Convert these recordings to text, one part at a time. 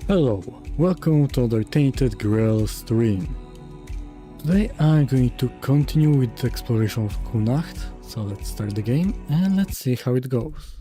Hello, welcome to the Tainted Grail stream. Today I'm going to continue with the exploration of Cuanacht, so let's start the game and let's see how it goes.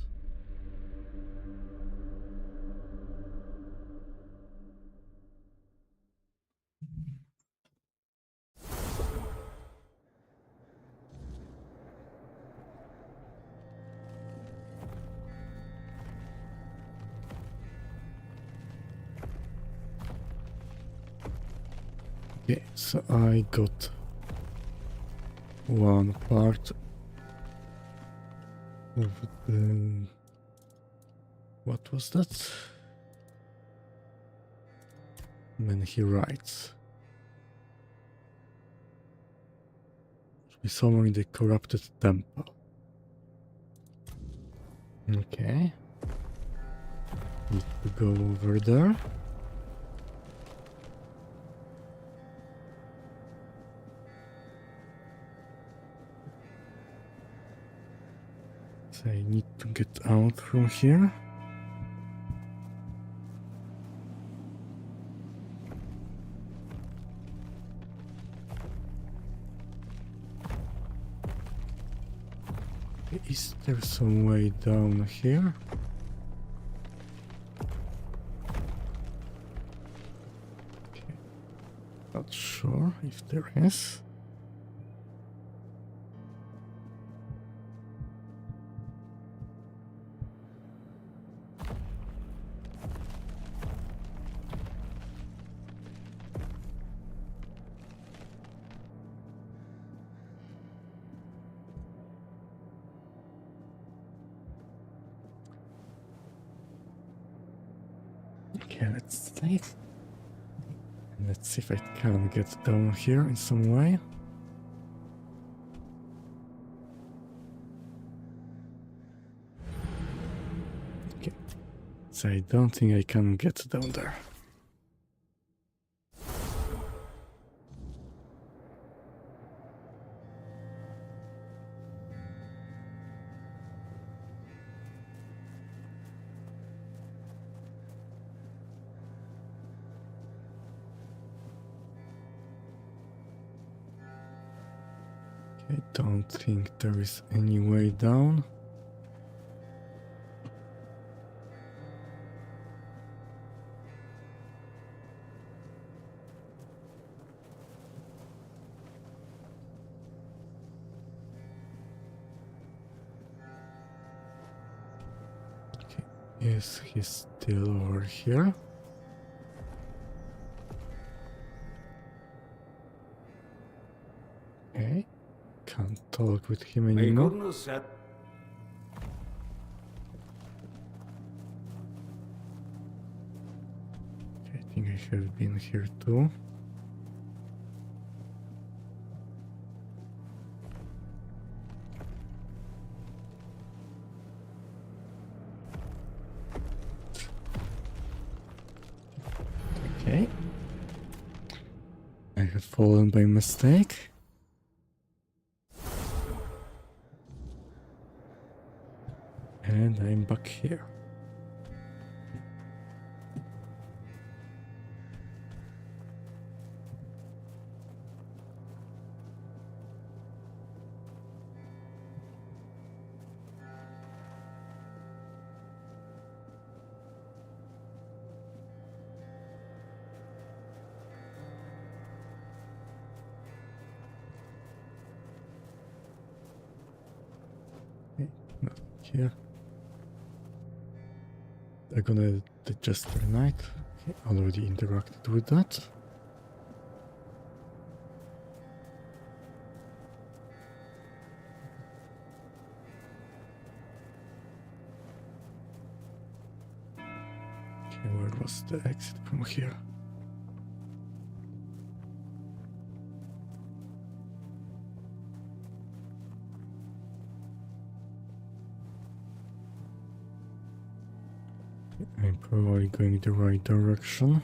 Okay, so I got one part of the... What was that? When he writes. We summon the corrupted temple. Okay. Need to go over there. So I need to get out from here. Is there some way down here? Okay. Not sure if there is. Okay, let's save. And let's see if I can get down here in some way. Okay. So I don't think I can get down there. I don't think there is any way down. Okay, yes, he's still over here. Okay, can't talk with him anymore. I think I have been here too. Okay. I have fallen by mistake. And I'm back here. Okay, not here. I'm gonna just night. Okay, already interacted with that. Okay, where was the exit from here? I'm probably going the right direction.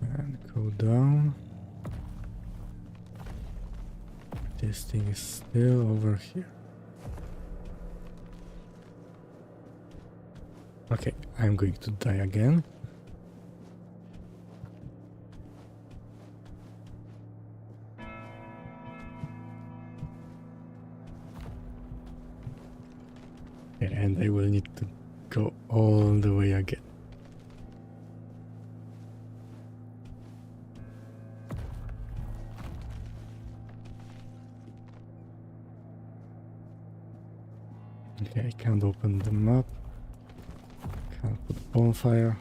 And go down. This thing is still over here. Okay, I'm going to die again. Okay, and I will need to go all the way again. Okay, I can't open the map. Can't put bonfire.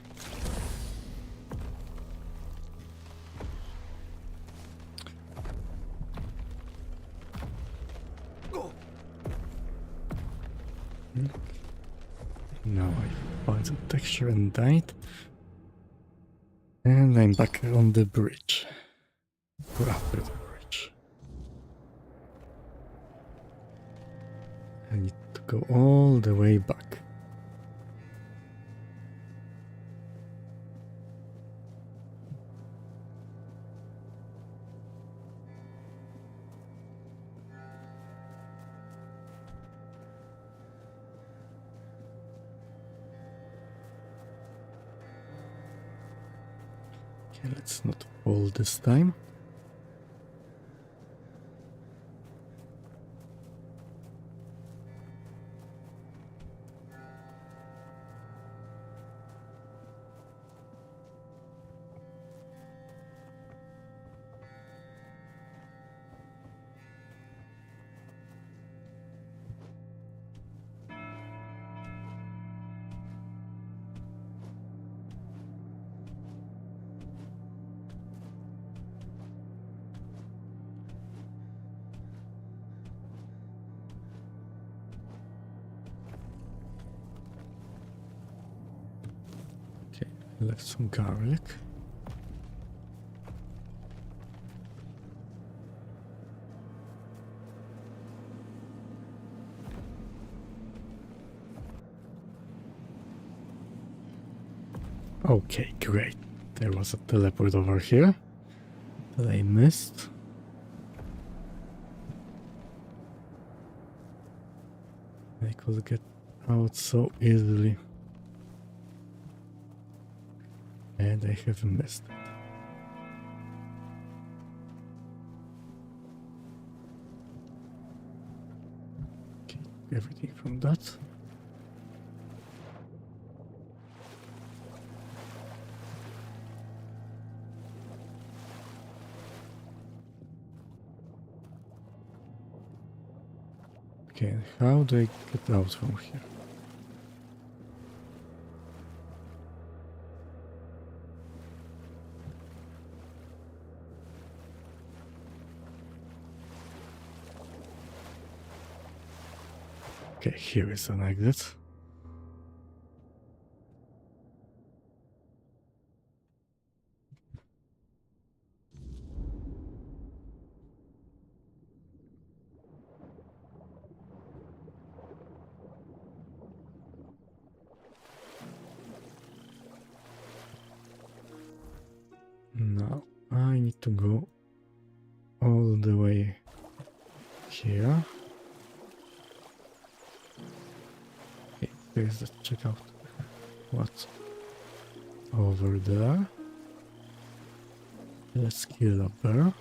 Now I found some texture and died. And I'm back on the bridge. Or after the bridge. I need to go all the way back. Okay, let's not fall this time. Left some garlic. Okay, great. There was a teleport over here that I missed. I could get out so easily. And I have missed it. Okay, everything from that. Okay, how do I get out from here? Okay, here is an exit. Now I need to go all the way here. Okay, there's the checkout. What's over there? Let's kill a bear.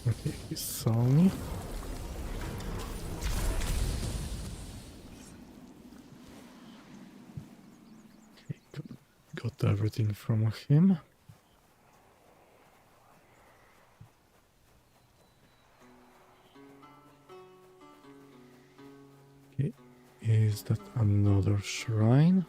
Okay, he saw me. Okay, got everything from him. Okay, is that another shrine?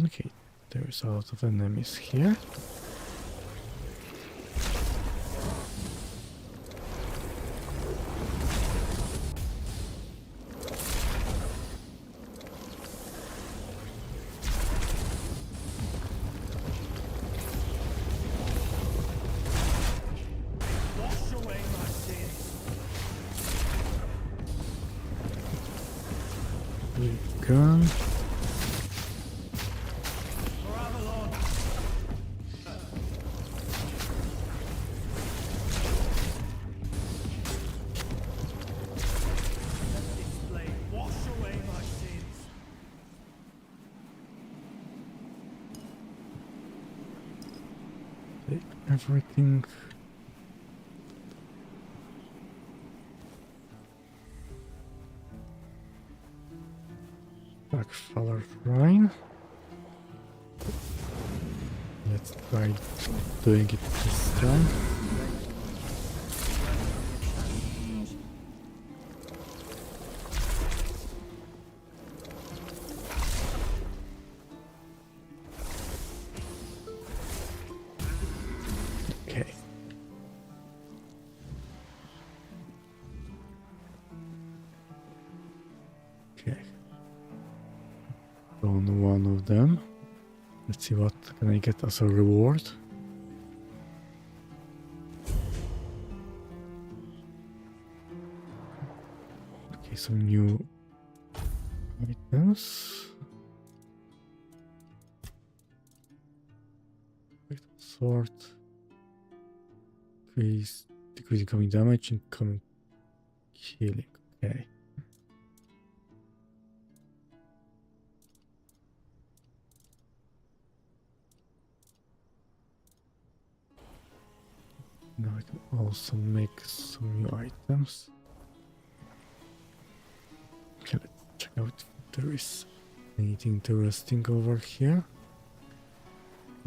Okay, there's a lot of enemies here. Gun. Take everything. Backfaller Shrine. Let's try doing it this time. Okay. Okay. On one of them. Let's see what can I get as a reward. Okay, some new items. Sword. Decrease incoming damage, incoming healing. Okay. Now I can also make some new items. Okay, let's check out if there is anything interesting over here.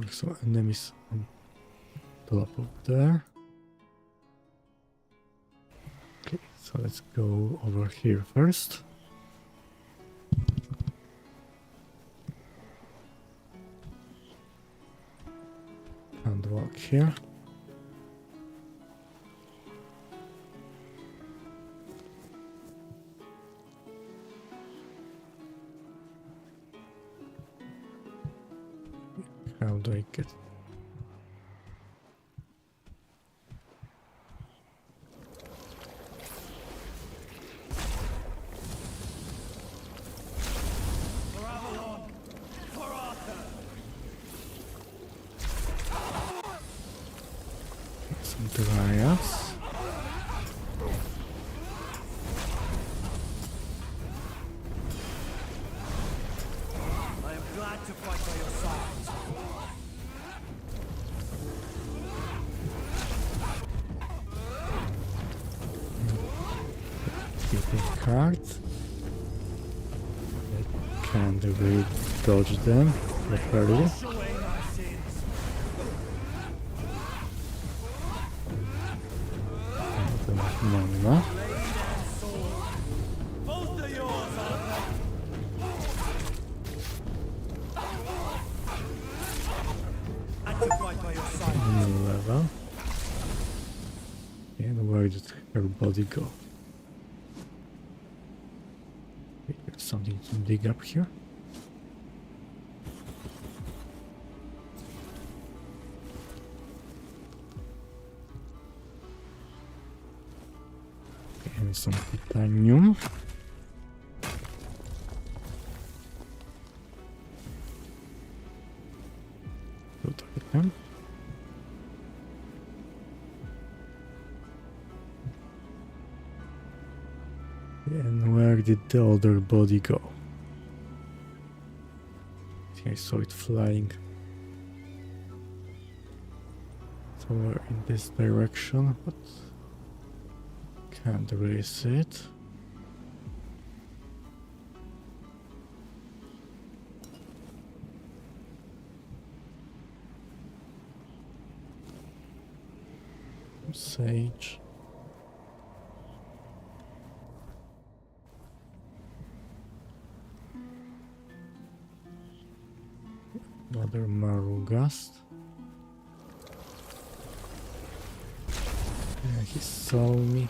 Also enemies on top of there. Okay, so let's go over here first. And walk here. How do I get? Some dryads. I am glad to fight by your side. Keeping cards. I can't really dodge them properly. Wash away my sins. Mana. Blade and sword. Both are yours, Arthur. And to fight by your side. New level. And where did her body go? Okay, there's something to dig up here. Okay, and some titanium. Good item. And where did the other body go? I saw it flying somewhere in this direction, but can't really see it. Sage. Another Marugast. Yeah, he saw me.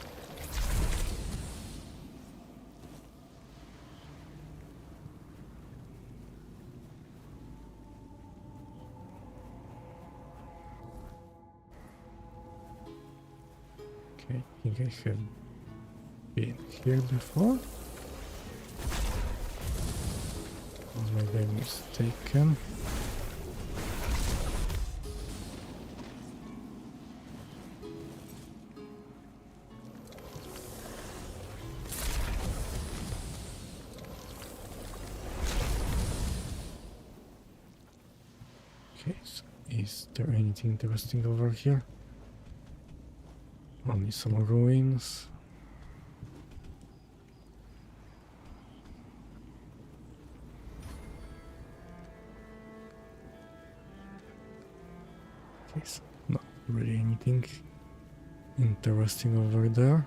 Okay, I think I have been here before. Or maybe I'm mistaken. Okay, so is there anything interesting over here? Only some ruins. Okay, so not really anything interesting over there.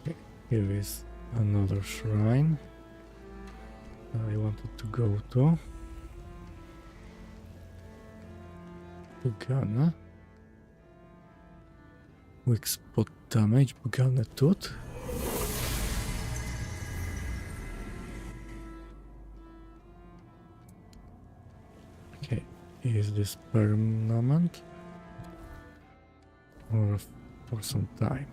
Okay, here is another shrine I wanted to go to. Pugana. Weak spot damage, Pugana Tooth. Okay, is this permanent? Or for some time?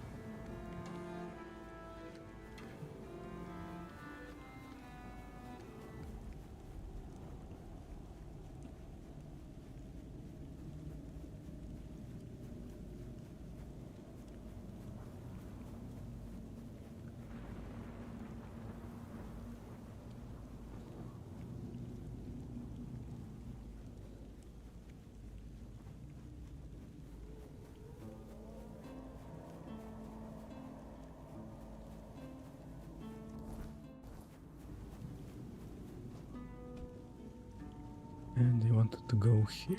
And I wanted to go here.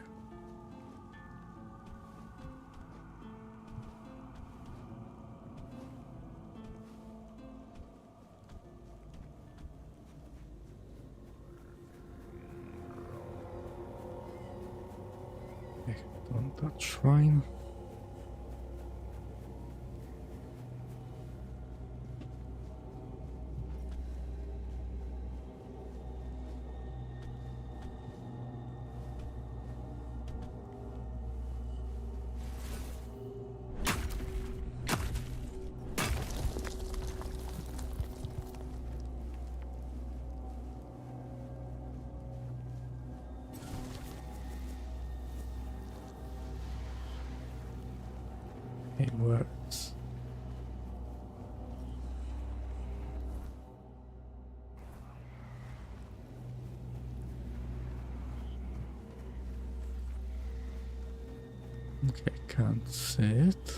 On that shrine. It works. Okay, can't see it.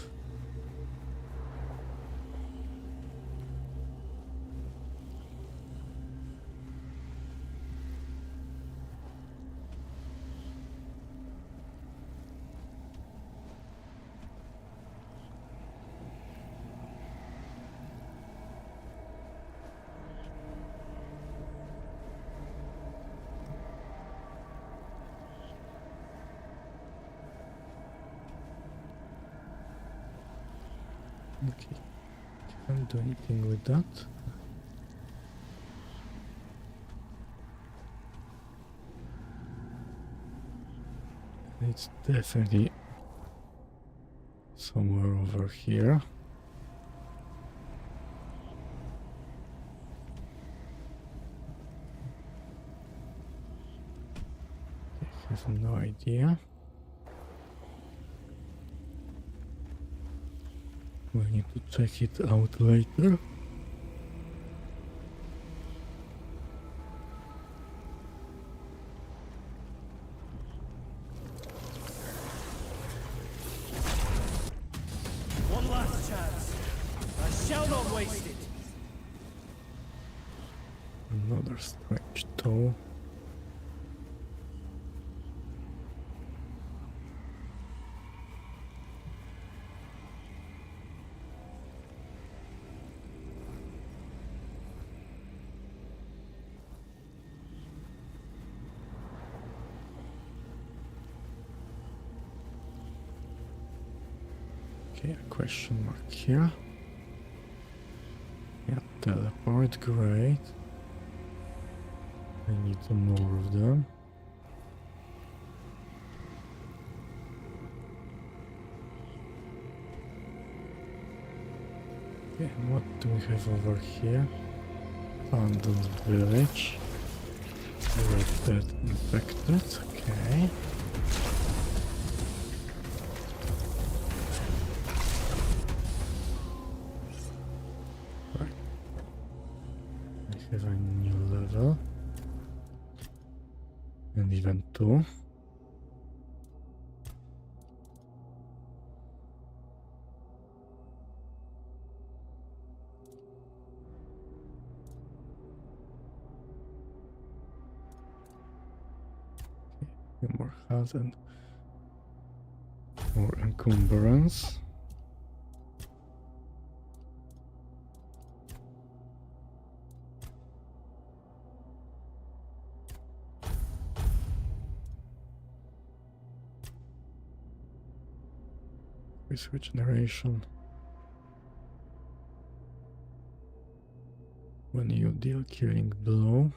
Okay, can't do anything with that. It's definitely somewhere over here. I have no idea. We need to check it out later. One last chance. I shall not waste it. Another strange toe. Okay, a question mark here. Yeah, teleport, great. I need some more of them. Okay, what do we have over here? Abandoned village. Red dead infected, okay. Right. I have a new level. And even 2. More health and more encumbrance. With regeneration. When you deal killing blow.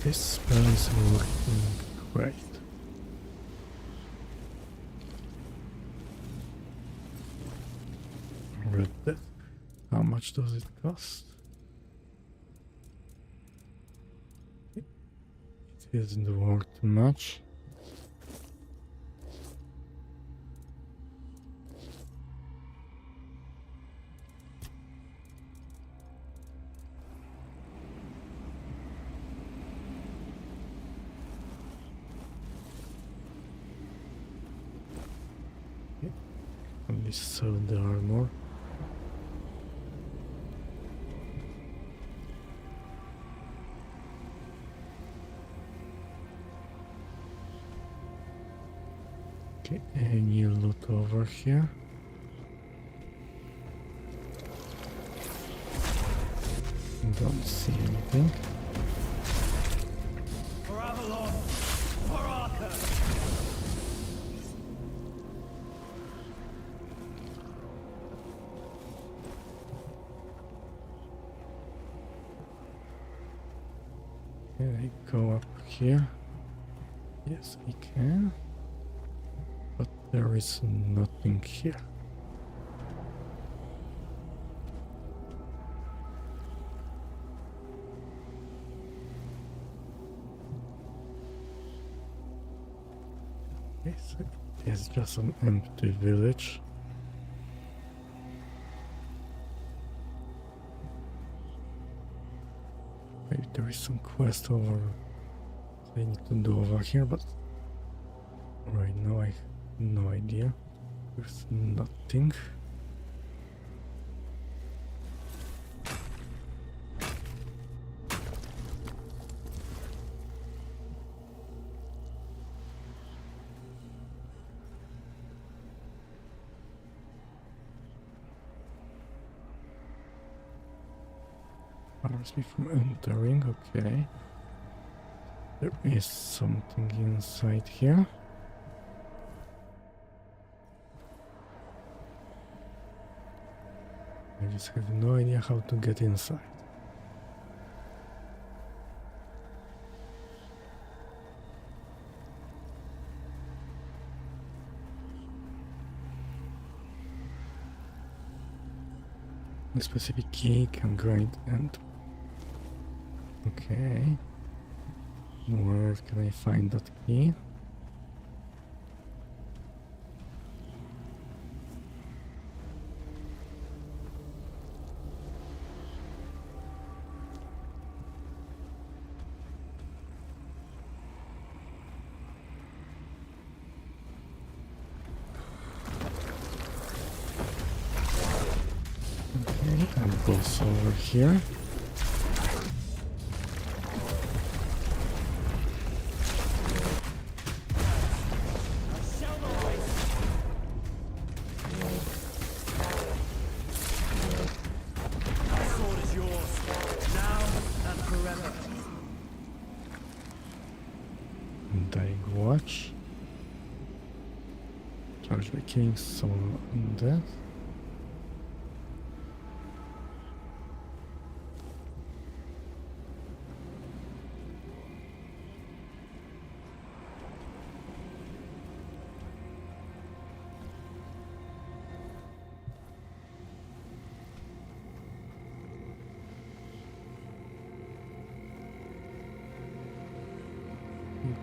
This spell is working great. Red Death. How much does it cost? It isn't worth much. Only sell the armor. Okay, any loot over here? Don't see anything. For Avalon! For Arca! Can I go up here? Yes, I can. But there is nothing here. Okay, so it's just an empty village. Maybe there is some quest over I need to do over here, but right now I have no idea. There's nothing. Bars me from entering, okay. There is something inside here. I just have no idea how to get inside. A specific key can grind and... Okay. Where can I find that key? Okay, and boss over here. Dying watch. Charge by killing someone undead.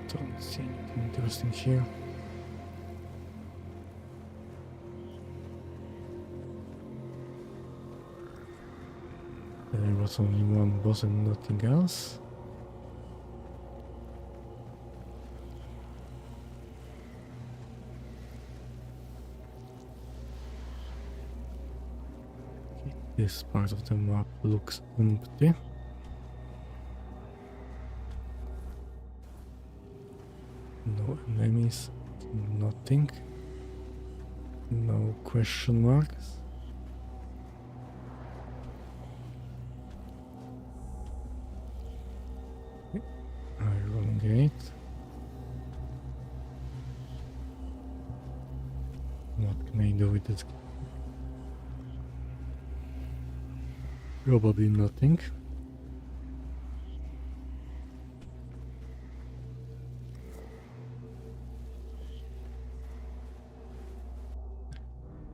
Don't see anything interesting here. There was only one boss and nothing else. Okay, this part of the map looks empty. No enemies, nothing. No question marks. Okay. Iron gate. What can I do with this? Probably nothing.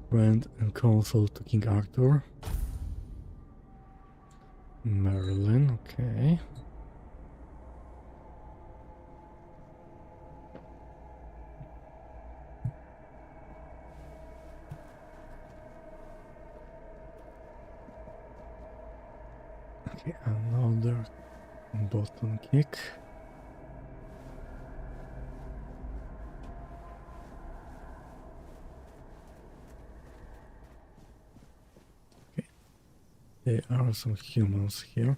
Friend and console to King Arthur. Merlin, okay. Okay, another button kick. There are some humans here.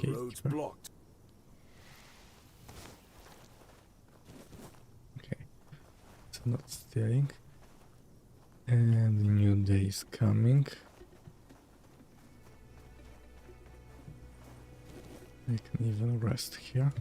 The road's blocked. Okay, so not stealing. And the new day is coming. I can even rest here.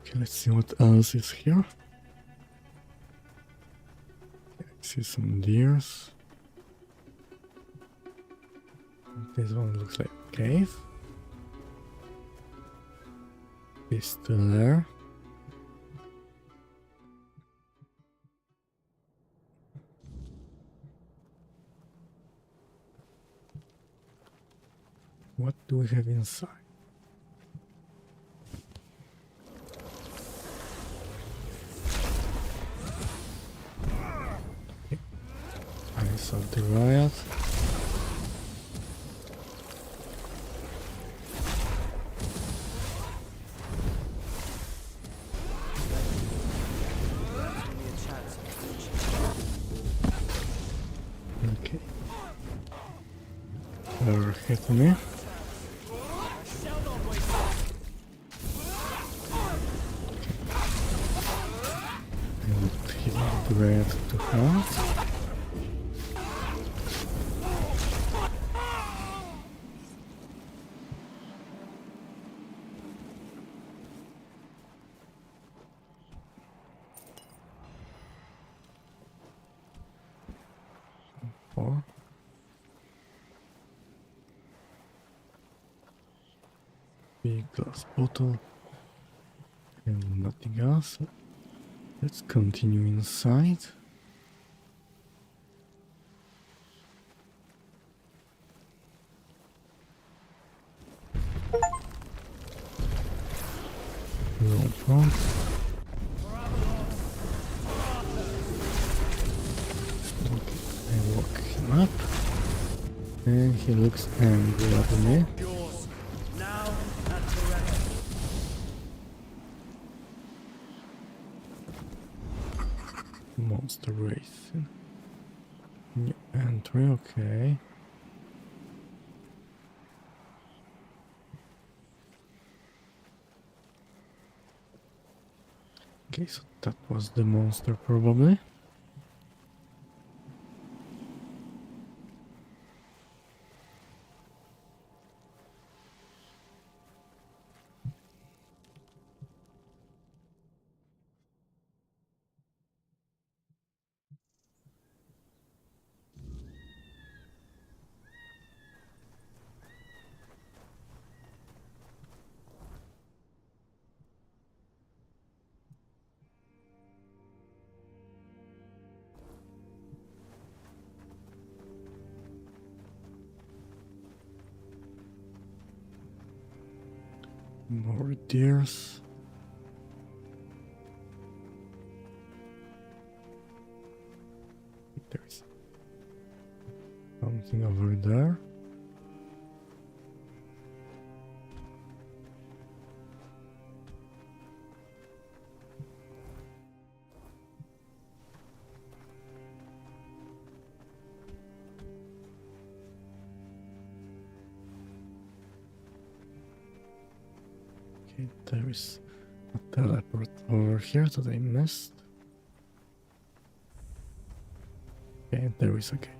Okay, let's see what else is here. Okay, I see some deers. This one looks like a cave. Pistol there. What do we have inside? Okay. Eyes of the riot. Okay. They're hitting me. Red to heart. more. Big glass bottle and nothing else. Let's continue inside. No problem. Okay, I walk him up. And he looks angry at me. Yours. Now and forever. Monster race. New entry, okay. Okay, so that was the monster probably. More deers. There's something over there. Okay, there is a teleport over here that I missed. Okay, there is a gate.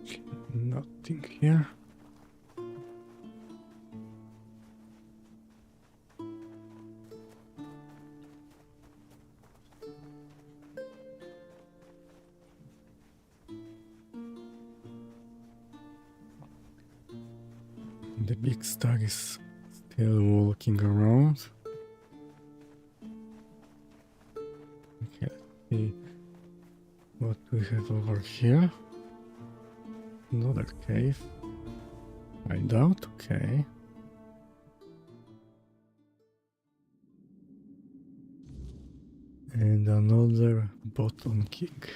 Okay, nothing here. The big stag is still walking around. Okay, let's see what we have over here. Another cave. I doubt, okay. And another bottom kick.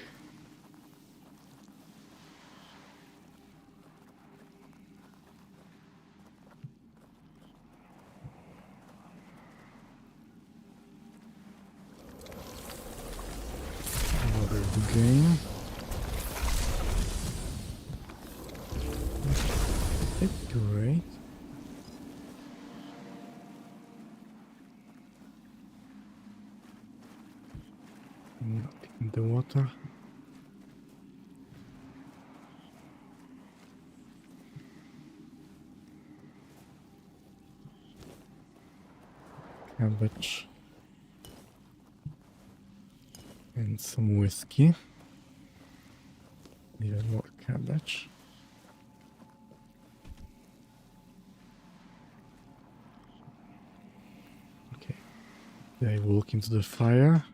Another game. That's great. Nothing in the water. Cabbage. And some whiskey. Even more cabbage. Okay. They walk into the fire.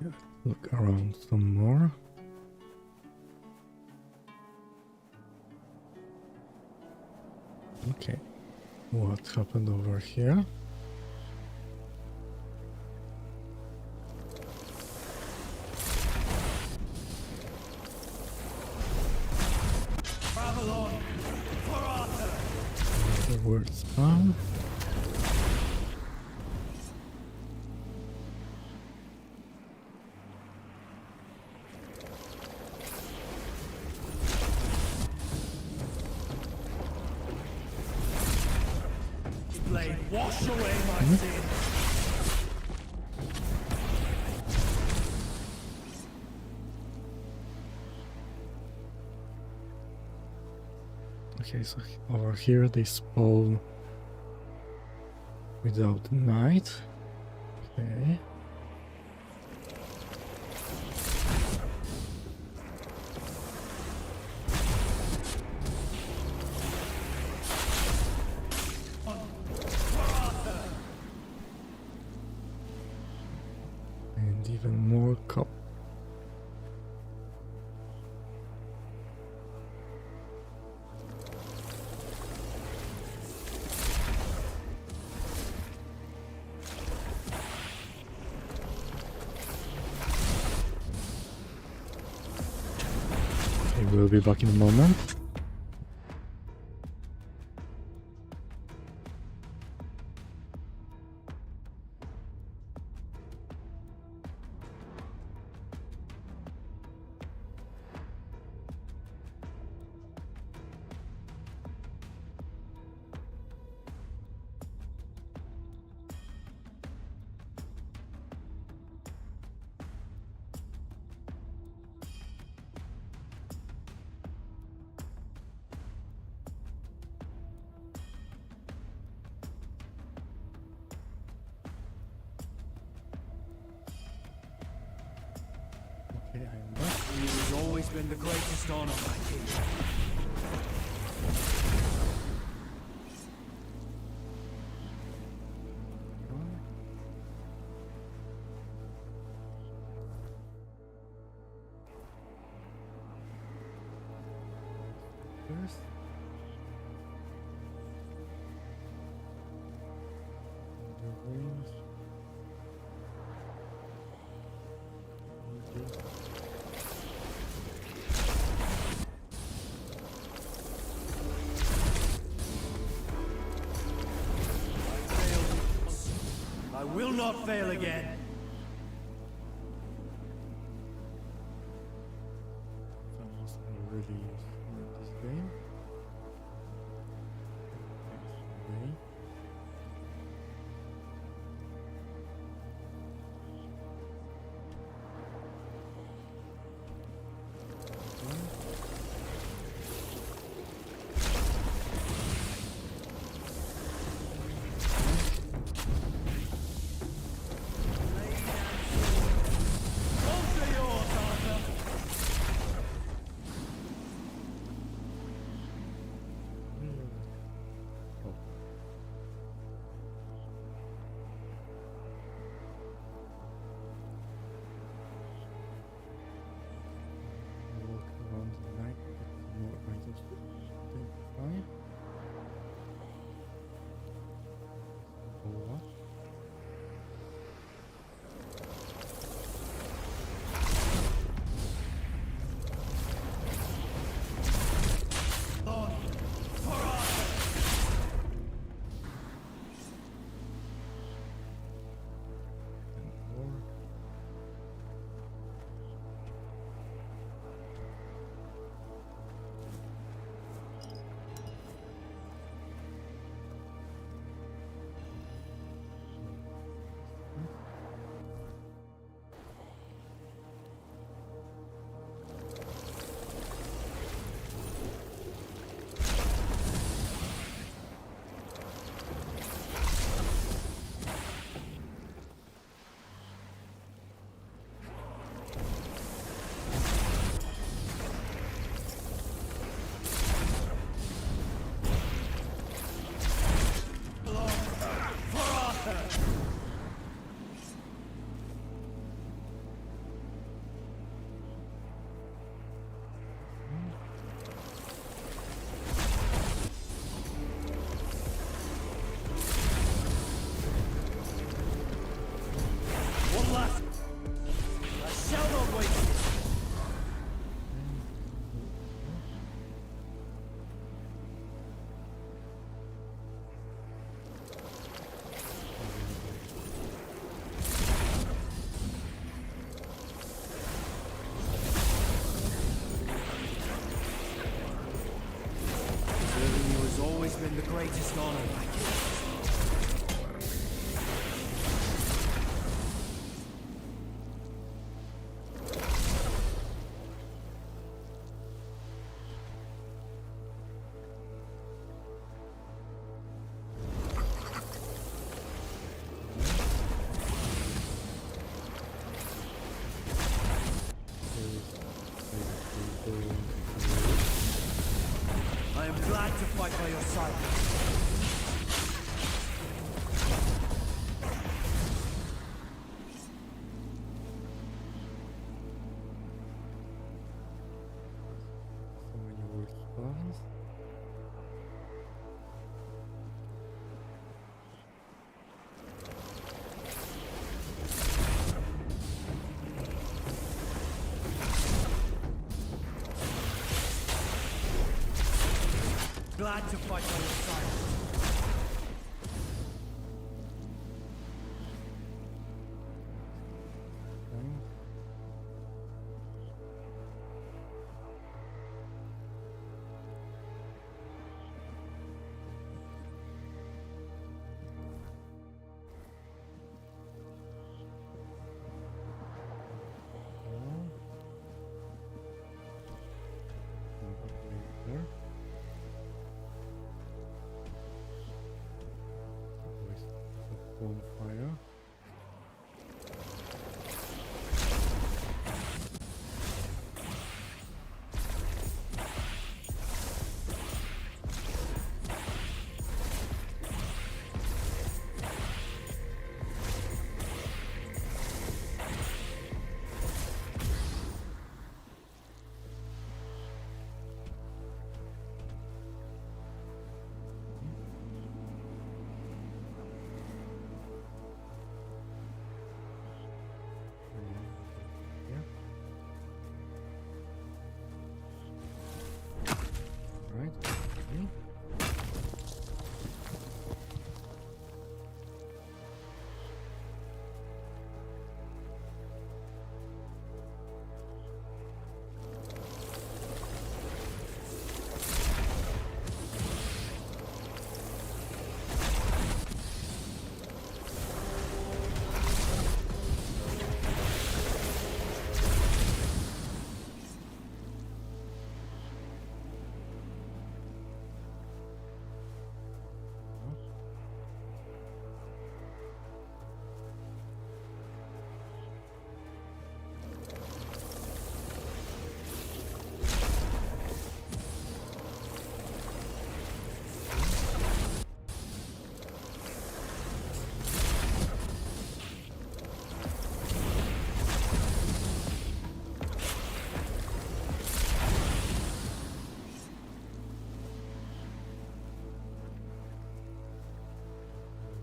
Yeah, look around some more. Okay, what happened over here? Avalon. For Arthur. Another word spawn. Wash away my sin. Okay, so over here they spawn without night. Okay. And even more cop. We'll be back in a moment. Okay, I am back. You has always been the greatest honor, my king. First. The wings. I will not fail again. Someone's really in this game. Okay. Both are yours, Arthur. Oh. Walk around the night, get more items to identify. What? On for Arthur. And more. For Arthur. One last. I shall not wait. Serving you has always been the greatest honor, my king. I am glad to fight by your side. So many world spawns. Glad to fight by your side. Okay. There. Always a bonfire. Yeah. Right. Okay.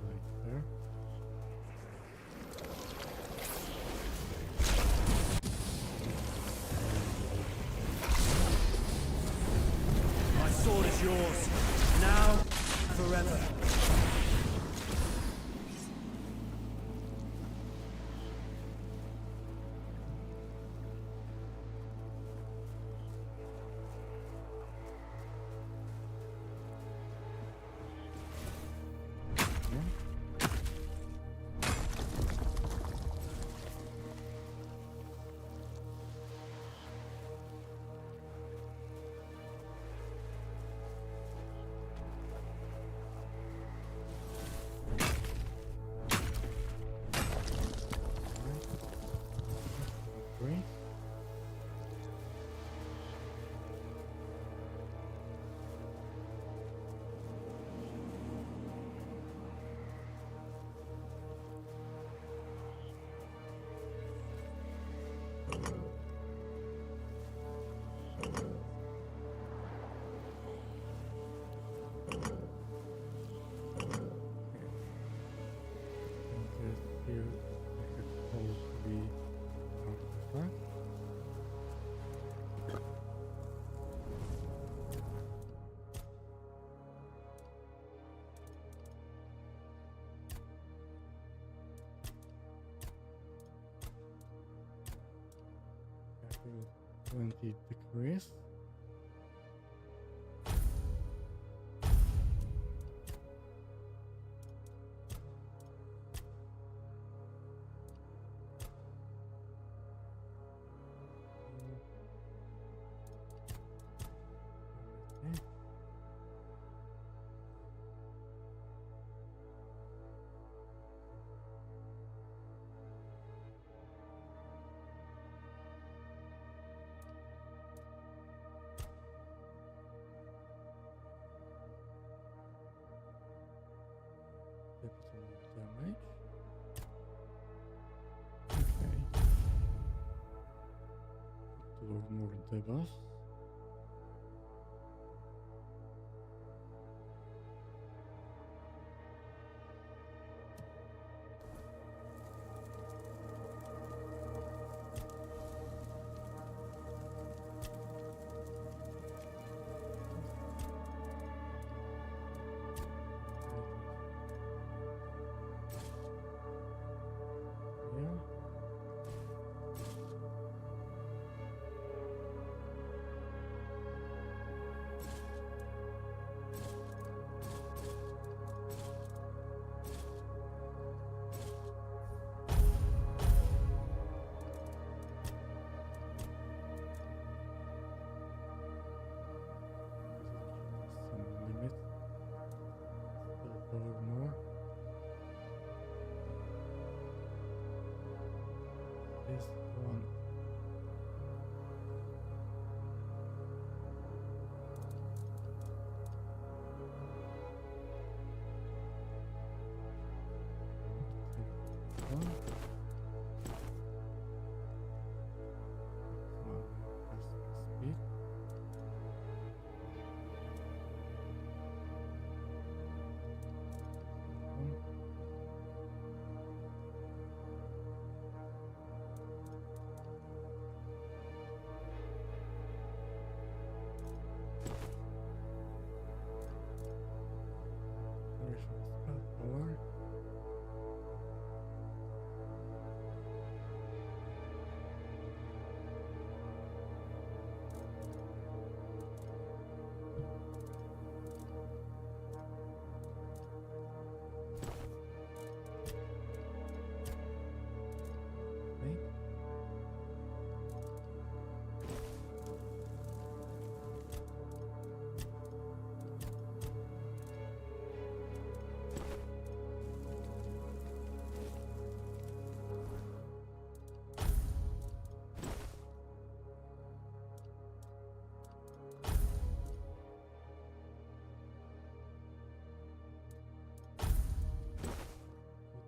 Right there. My sword is yours, now and forever. Yeah. Great. And here I have all three artifacts. I have 20 degrees. Okay. more debuffs. This one. Speed. Power. Okay.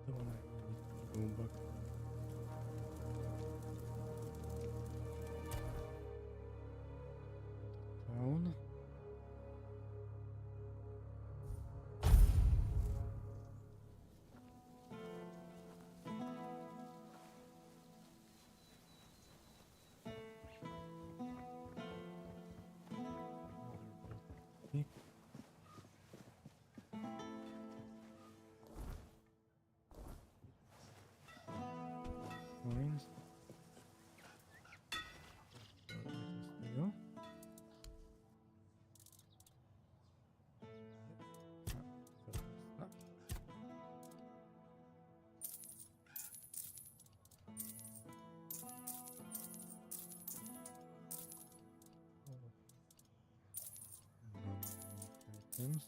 The one I need to go back. Town. Okay. Coins. There we go. Items.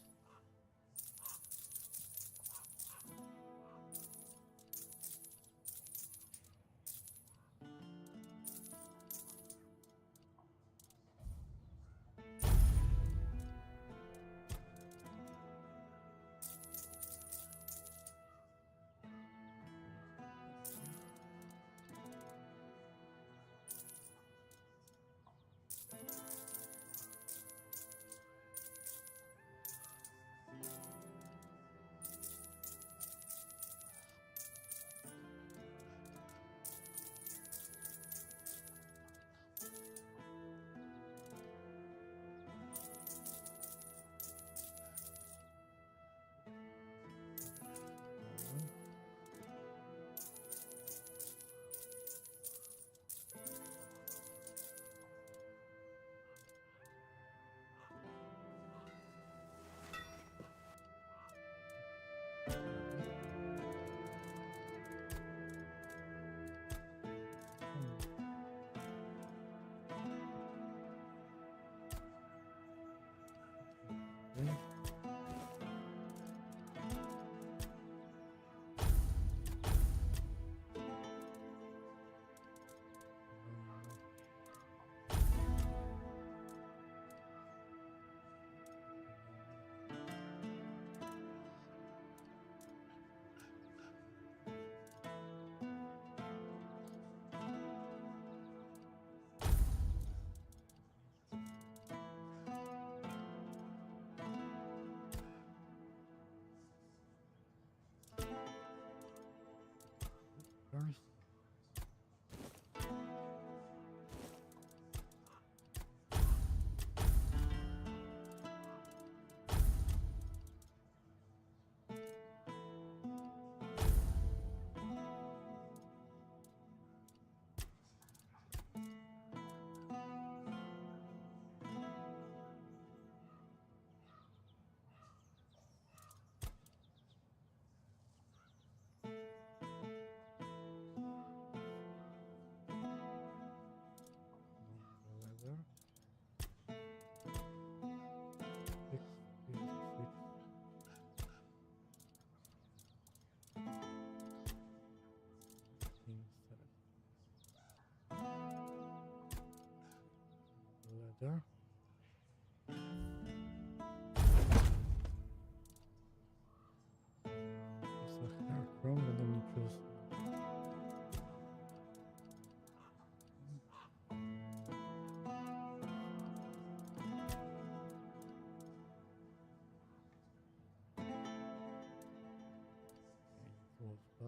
Okay.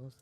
close.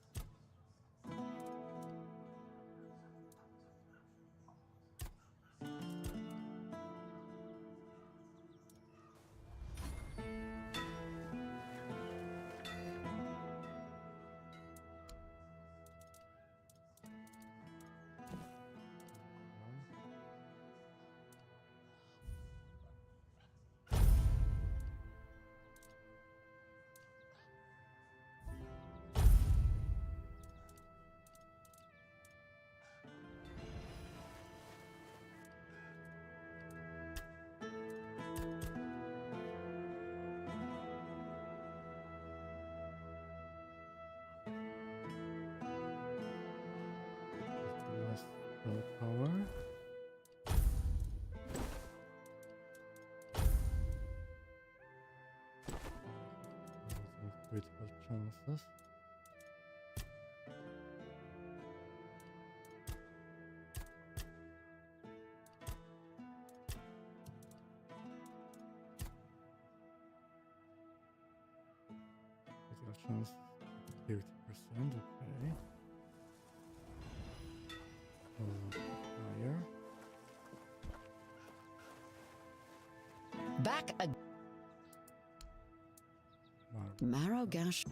Less power. Critical chances. Critical chance 30%, okay. Higher. Back a marrow gash.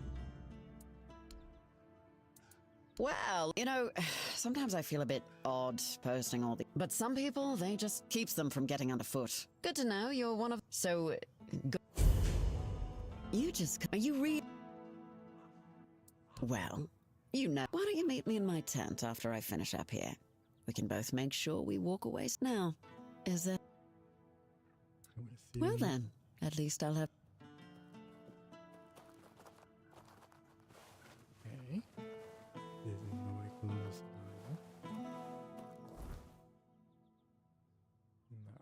Well, you know, sometimes I feel a bit odd posting all the... But some people, they just keeps them from getting underfoot. Good to know you're one of... So... You just... Are you real? Well, you know... Why don't you meet me in my tent after I finish up here? We can both make sure we walk away. Now, is that... Well then, at least I'll have... Okay. Didn't know I could lose now. No.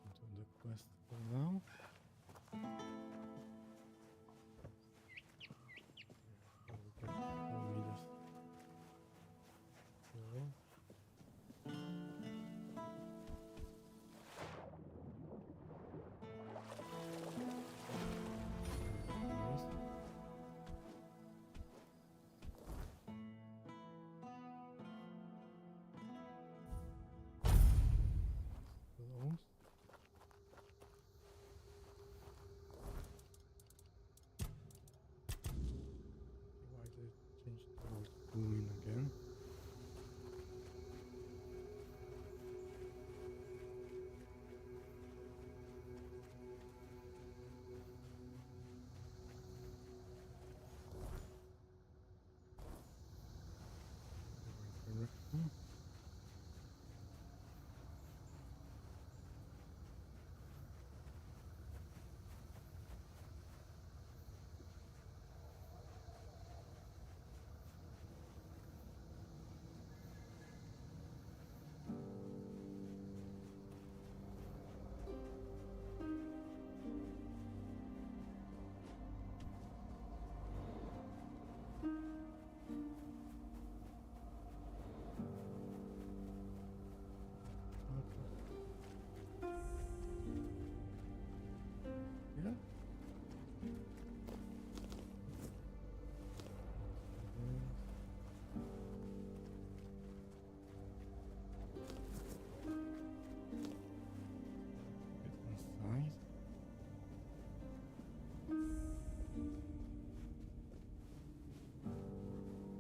Into the quest for now. Why did it change the word booming again? Yeah. Get inside.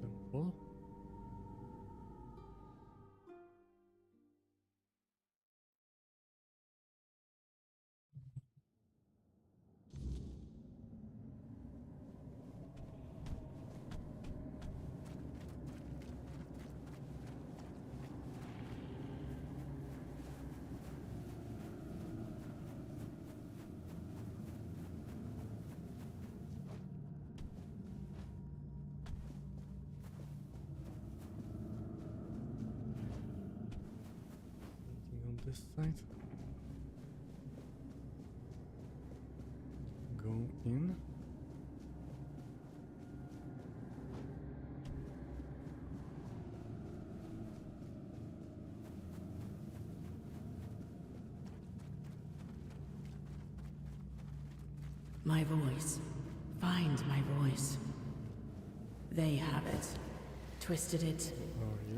Temple. Anything on this side? go in. My voice. Find my voice. They have it. Twisted it.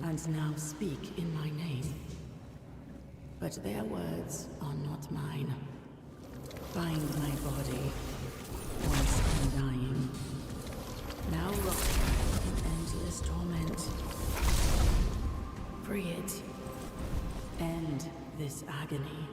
And now speak in my name. But their words are not mine. Find my body. Once undying. Now rotting in endless torment. Free it. End this agony.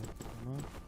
come up.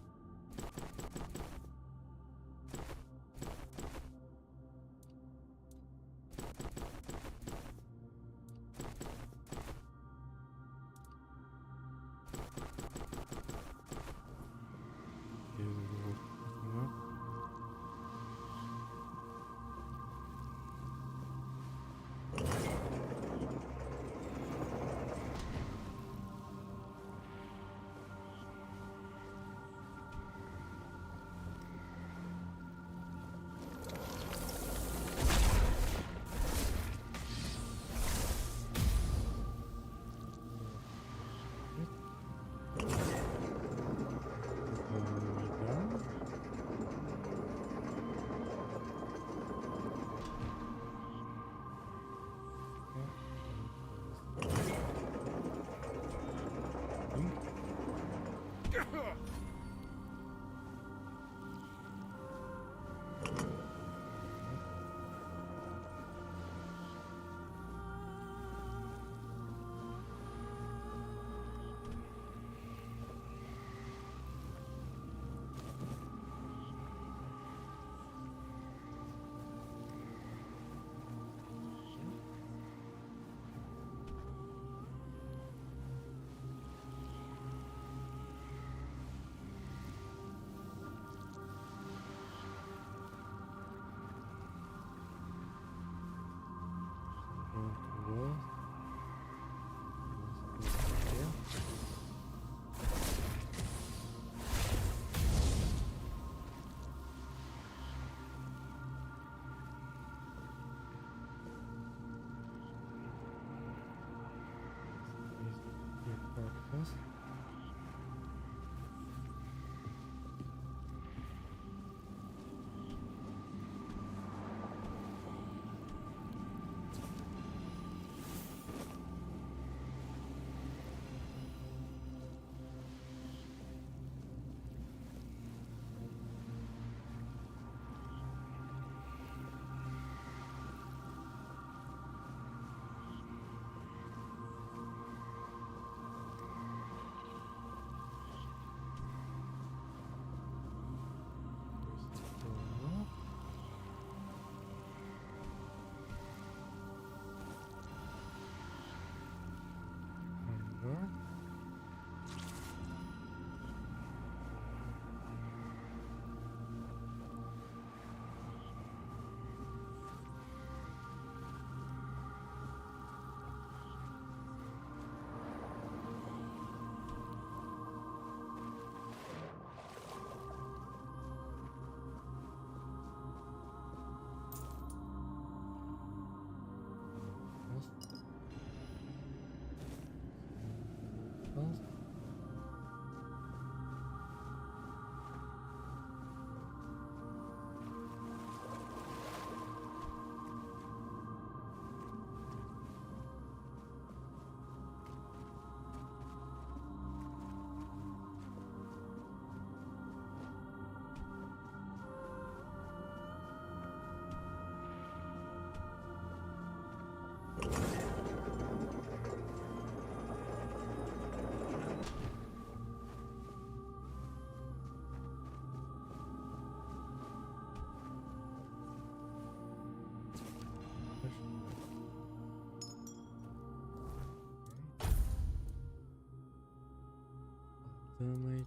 Damage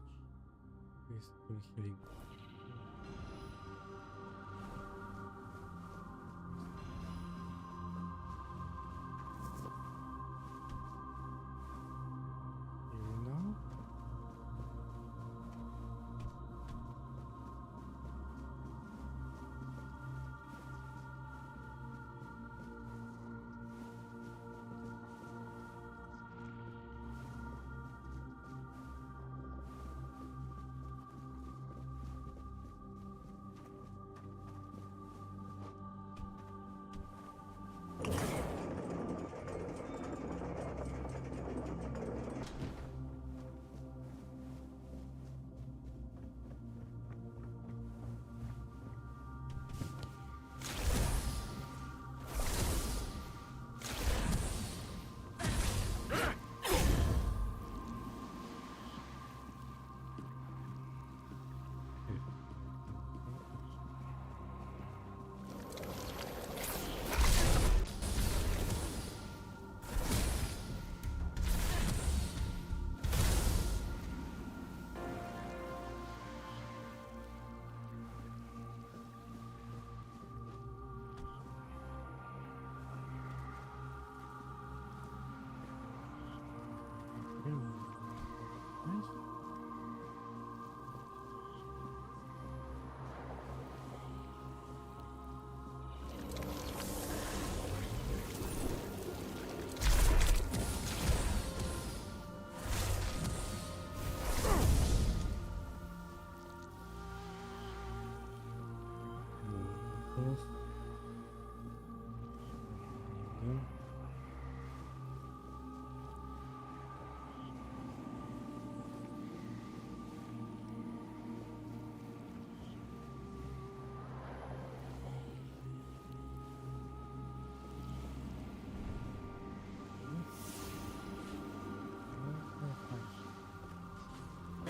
is healing. Here now.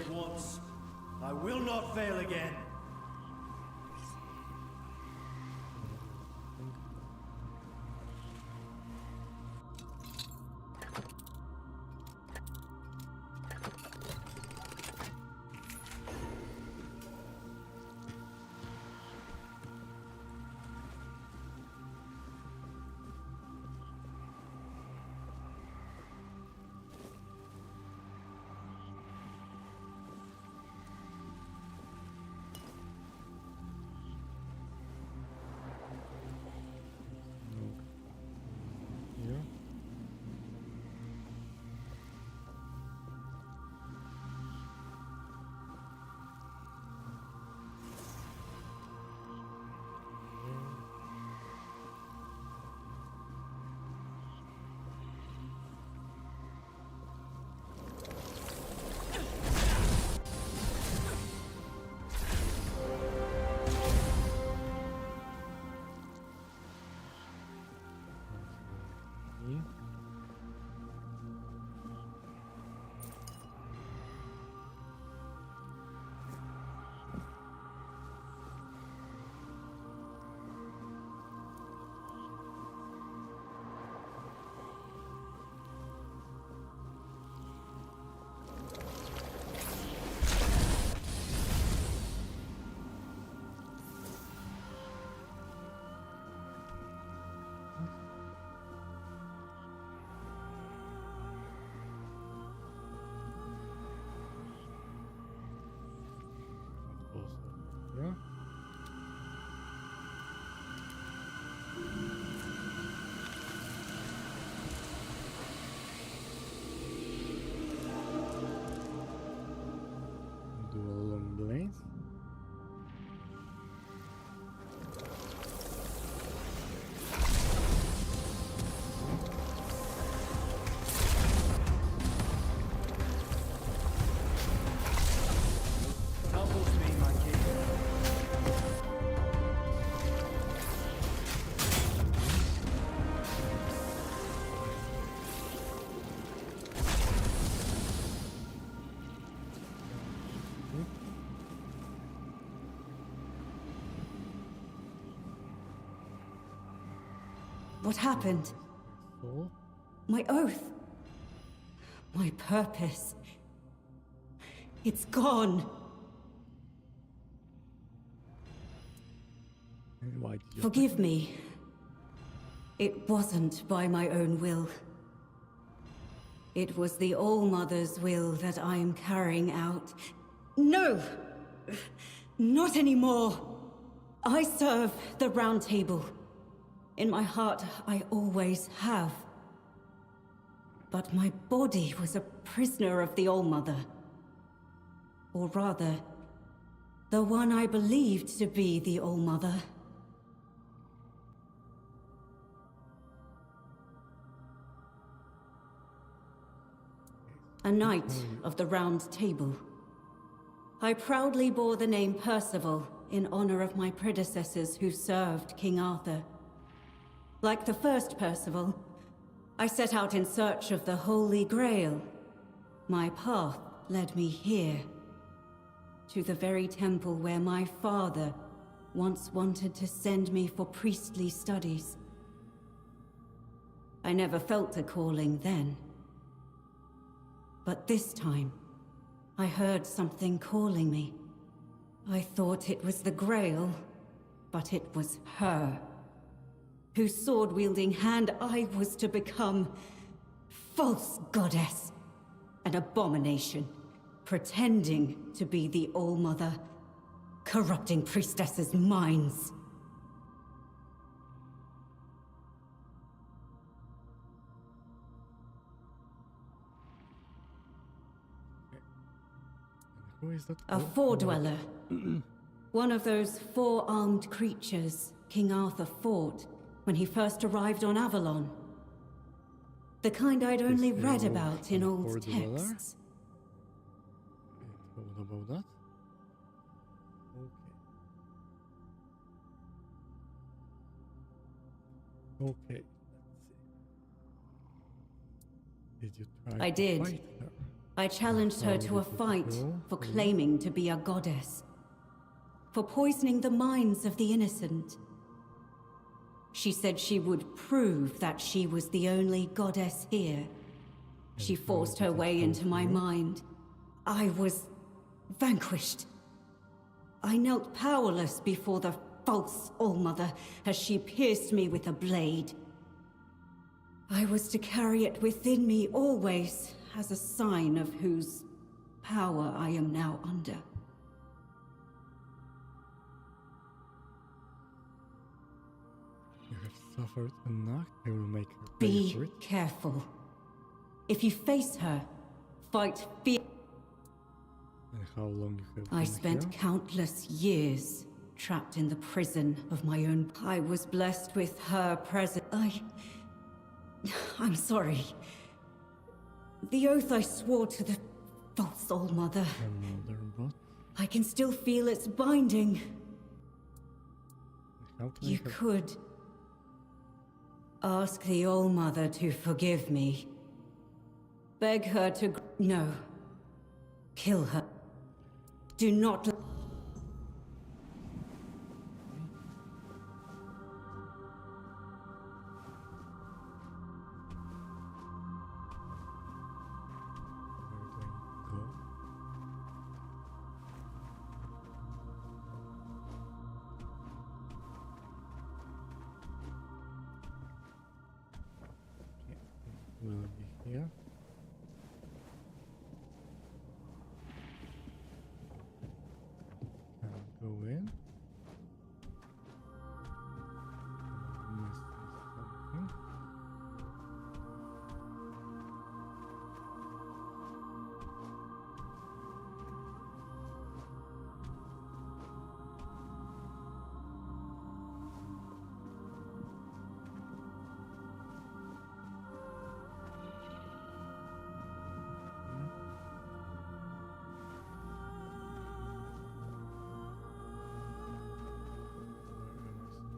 failed once. I will not fail again. Here. Here. Yeah. Do a long blaze. Tumbles me, my king. What happened? So, My oath. My purpose. It's gone. and why did you Forgive me. It wasn't by my own will. It was the All-Mother's will that I am carrying out. No! Not anymore! I serve the Round Table. In my heart, I always have. But my body was a prisoner of the All-Mother. Or rather, the one I believed to be the All-Mother. A knight of the Round Table. I proudly bore the name Percival in honor of my predecessors who served King Arthur. Like the first Percival, I set out in search of the Holy Grail. My path led me here, to the very temple where my father once wanted to send me for priestly studies. I never felt a calling then. But this time, I heard something calling me. I thought it was the Grail, but it was her, whose sword-wielding hand I was to become. False goddess. An abomination, pretending to be the All-Mother, corrupting priestesses' minds. Who is that? A four-dweller. One of those four-armed creatures King Arthur fought when he first arrived on Avalon. The kind I'd only read about in old texts. What about that? Okay. Okay, let's see. Did you try I to did. fight her? I challenged her to a fight for claiming to be a goddess, for poisoning the minds of the innocent. She said she would prove that she was the only goddess here. She forced her way into my mind. I was vanquished. I knelt powerless before the false All-Mother as she pierced me with a blade. I was to carry it within me always as a sign of whose power I am now under. You have suffered enough. I will make her pay Be for it. careful. If you face her, fight fear. And how long you have been I spent here? countless years trapped in the prison of my own. I was blessed with her presence. I'm sorry. The oath I swore to the false All-Mother. Another bot. I can still feel its binding. How can You I help? could ask the All-Mother to forgive me. Beg her to... No. Kill her. Do not... Where do I go? Okay, it will be here. Can I go in? Missing something.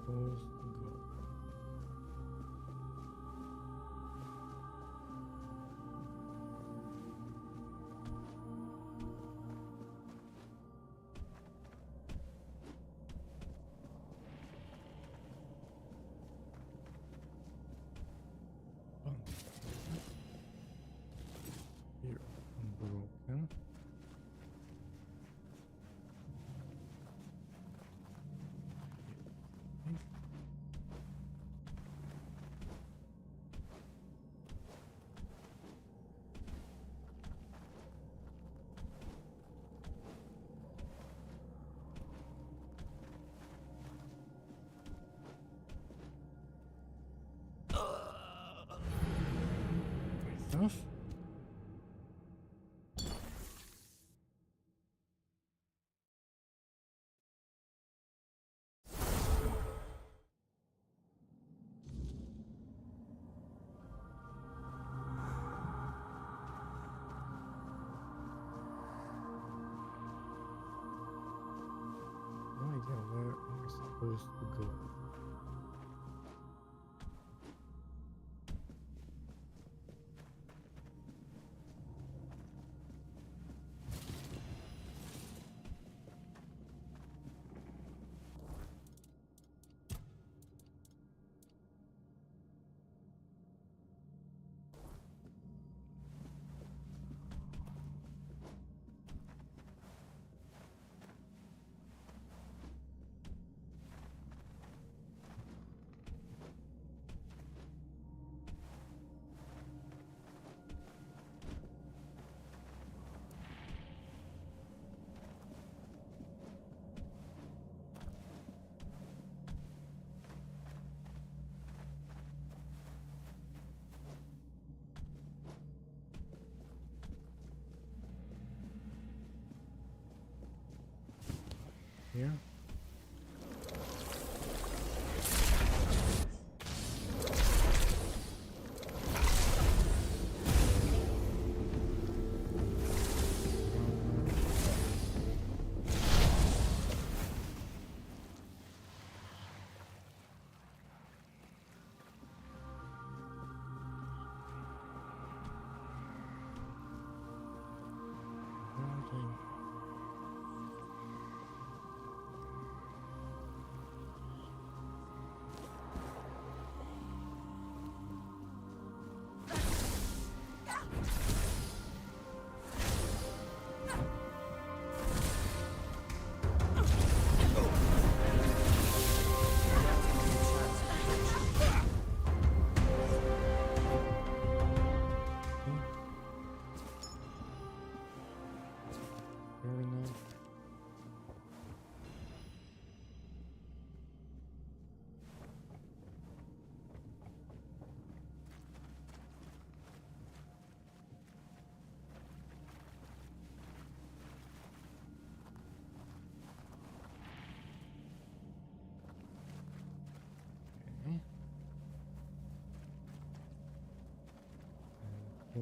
Where am I supposed to go? Oh. Here, broken. Enough. No idea where am I supposed to go. Here.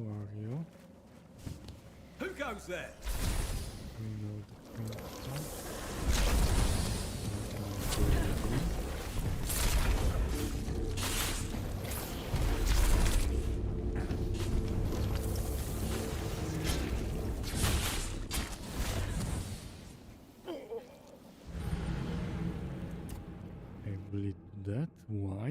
are you? Who goes there? We know the princess. I bleed to death. Why?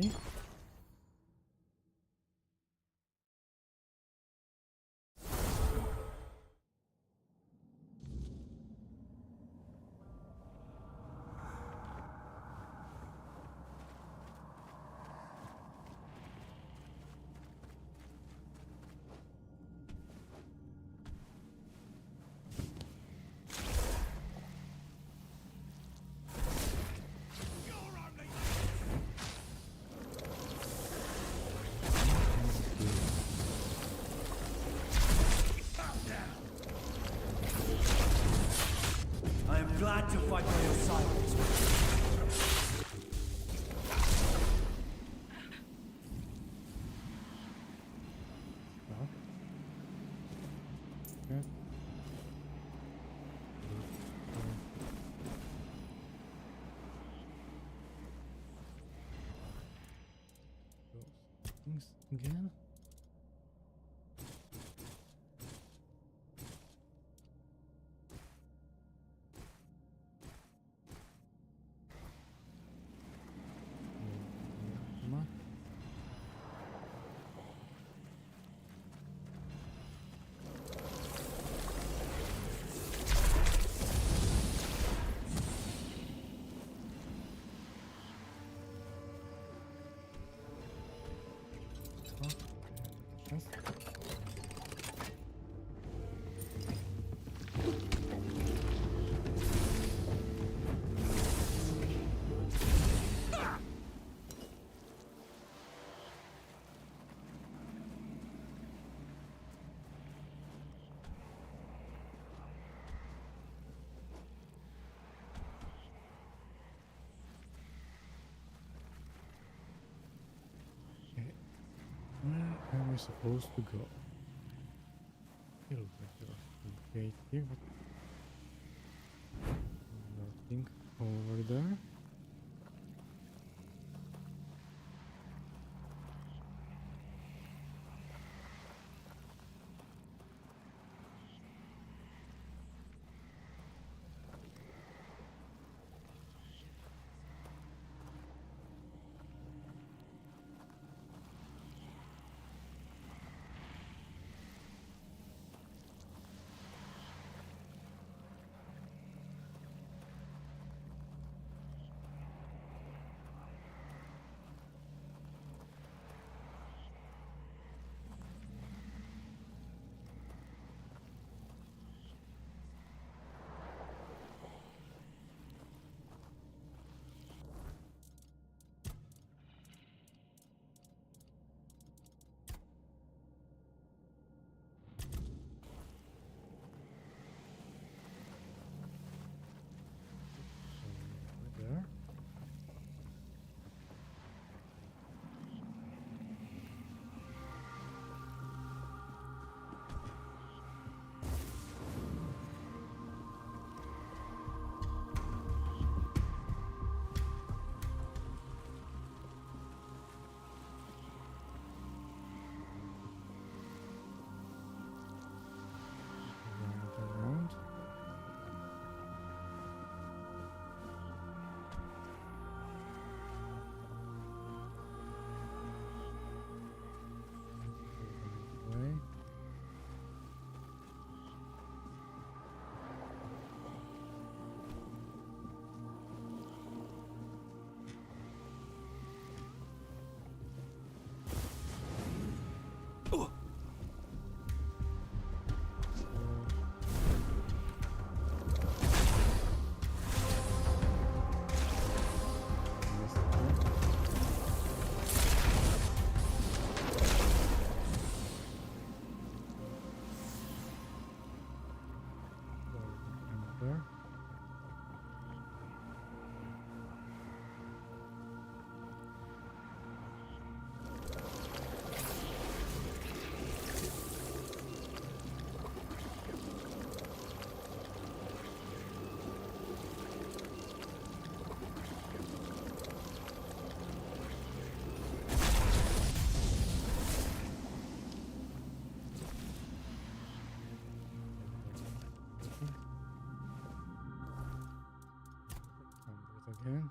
I am glad to fight by your side. Ah. Okay. Those things again. Come. Yes. Okay. Where am I supposed to go? It looks like there's a gate here, but nothing over there. again.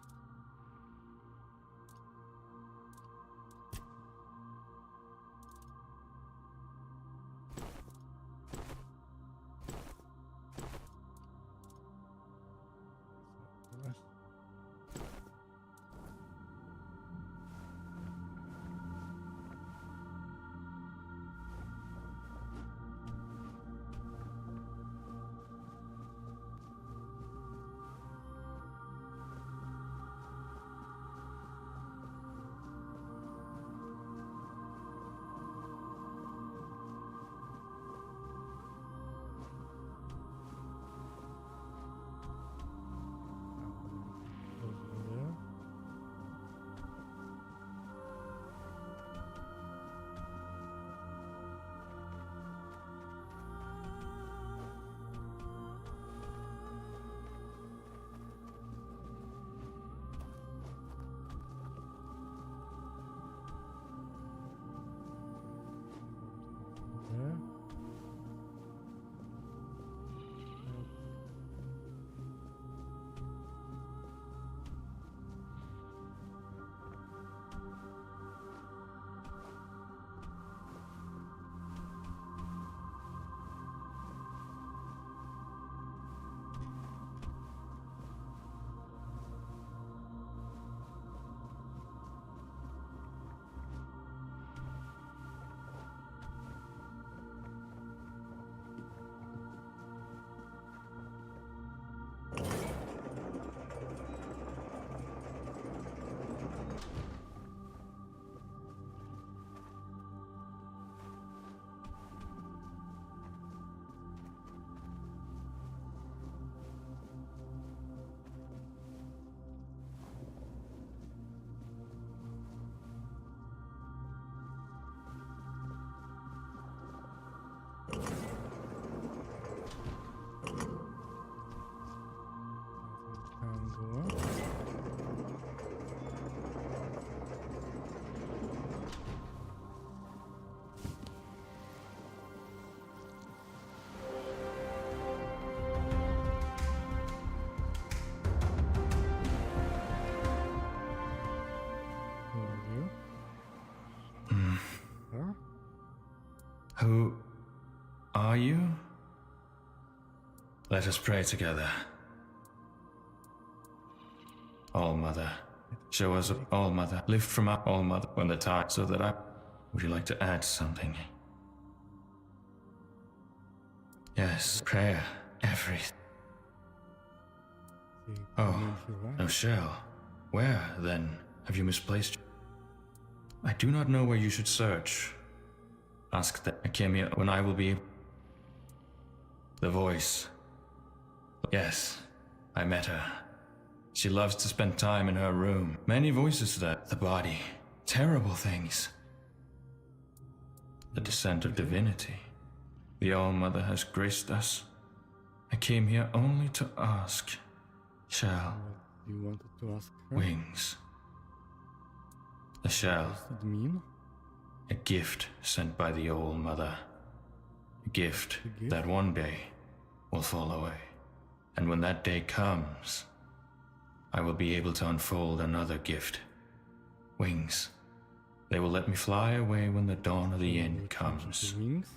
There. Can go up. Who are you? Her? Who are you? Let us pray together. All-Mother, show us All-Mother. Lift from up All-Mother when the time, so that I... Would you like to add something? Yes, prayer, everything. See, Oh, comment here, right? no shell. Where, then, have you misplaced? I do not know where you should search. Ask that I came here when I will be... The voice. Yes, I met her. She loves to spend time in her room. Many voices there. The body. Terrible things. The descent of divinity. The All-Mother has graced us. I came here only to ask. Shell. What you wanted to ask her? Wings. A shell. What does it mean? A gift sent by the All-Mother. A gift A gift? that one day will fall away. And when that day comes, I will be able to unfold another gift. Wings. They will let me fly away when the dawn of the end comes. The wings?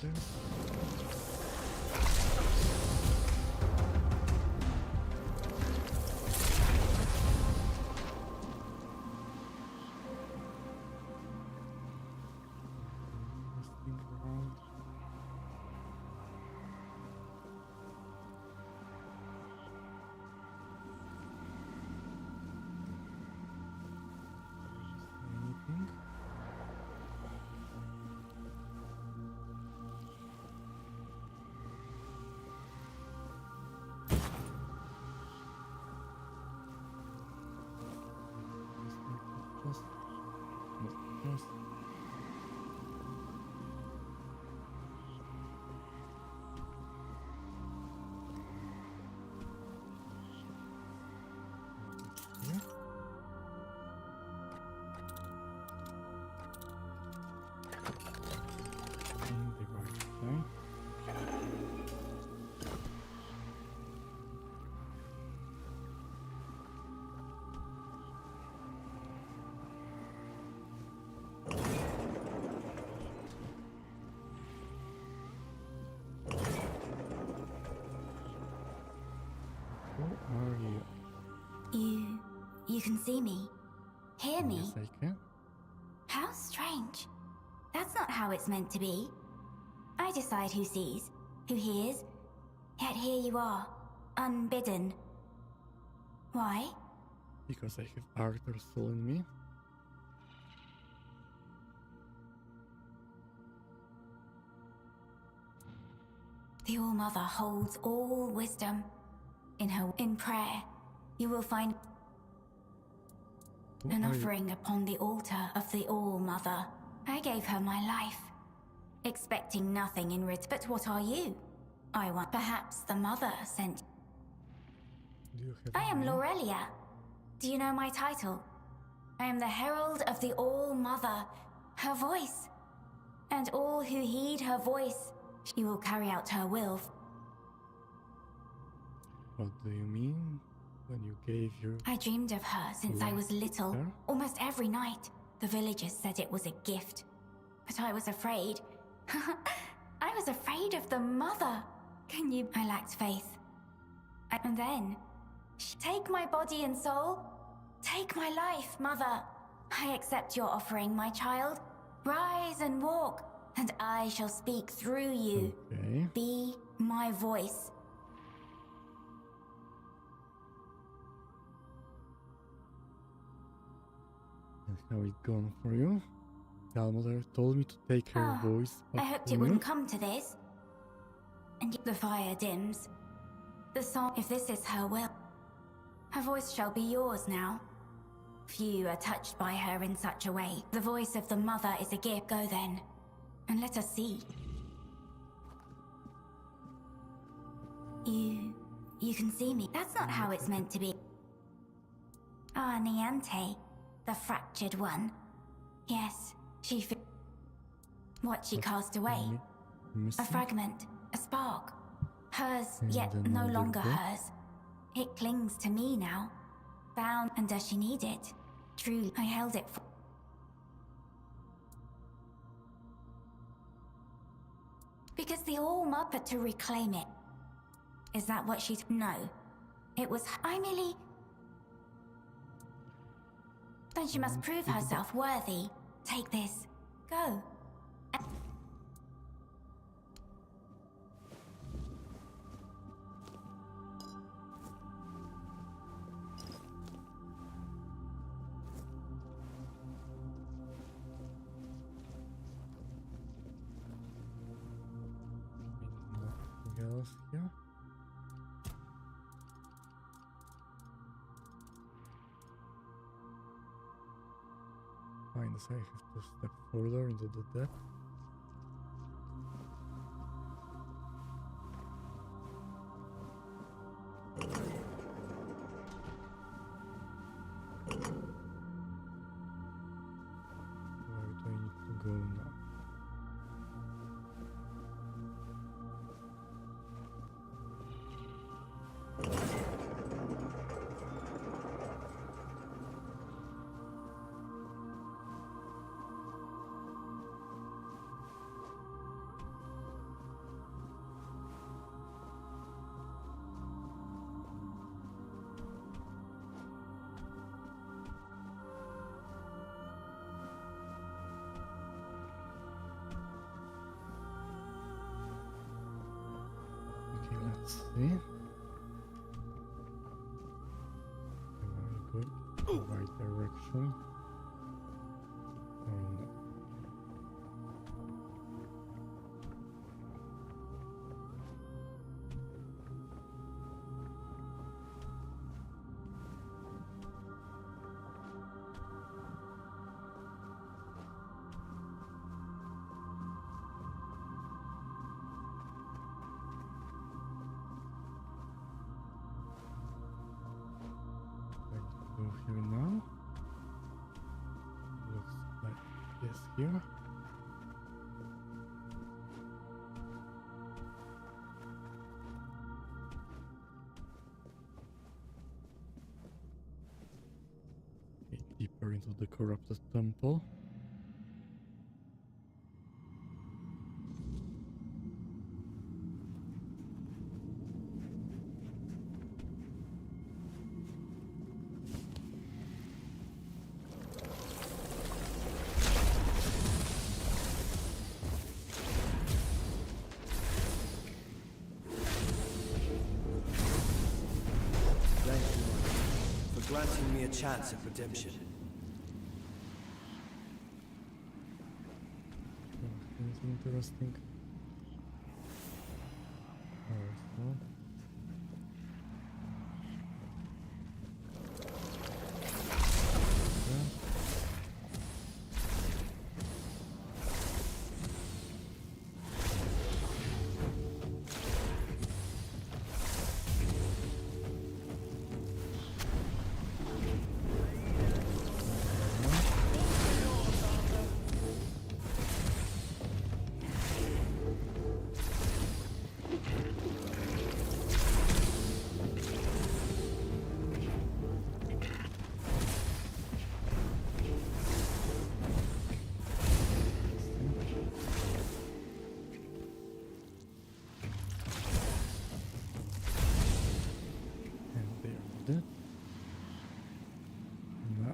Pretty beautiful. You can see me. Hear me. Yes, I can. How strange. That's not how it's meant to be. I decide who sees, who hears, yet here you are, unbidden. Why? Because I have Arthur's soul in me. The All-Mother holds all wisdom. In prayer, you will find Who an are you? offering upon the altar of the All-Mother. I gave her my life, expecting nothing in return. But what are you? I want. Perhaps the Mother sent. Do you have I am a name? Laurelia. Do you know my title? I am the Herald of the All-Mother. Her voice. And all who heed her voice, she will carry out her will. What do you mean when you gave your... I dreamed of her since I was little. Her? Almost every night. The villagers said it was a gift. But I was afraid. I was afraid of the Mother. Can you... I lacked faith. And then... Take my body and soul. Take my life, Mother. I accept your offering, my child. Rise and walk, and I shall speak through you. Okay. Be my voice. And how it gone for you? Galmother told me to take her Oh, voice I up hoped to it me. wouldn't come to this. And the fire dims. The song, if this is her will, her voice shall be yours now. Few are touched by her in such a way. The voice of the Mother is a gift. Go then, and let us see. You can see me. That's not how it's meant to be. Ah, Niante, the fractured one. Yes, what she cast away. A Missing? fragment, a spark. Hers, And yet no another longer book. hers. It clings to me now. Bound, and does she need it? Truly, I held it for... Because the All-Mother to reclaim it. Is that what she's... No. It was... I merely... Then she must prove herself worthy. Take this. Go. Nothing else here. Fine, so I have to step further into the depth. Where do I need to go now? Okay, let's see. Am I going in the right direction? Or not? What do I do here now? Looks like this here. Okay, deeper into the corrupted temple. a chance at redemption. It's interesting. Also. That. No.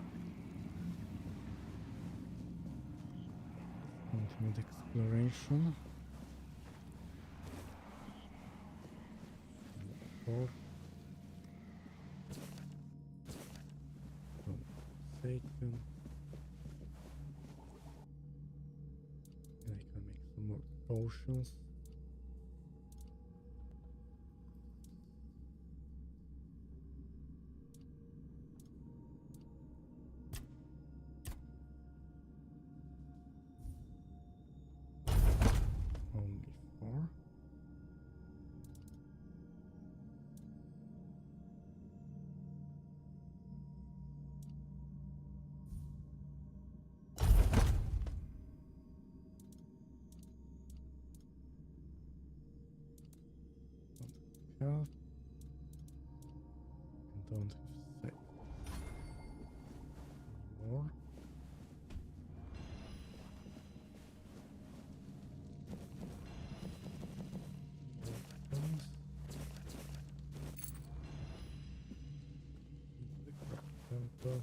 Ultimate exploration. 4. Satan. I can make some more potions. Only 4. Don't have. And don't have safe. More. Temple.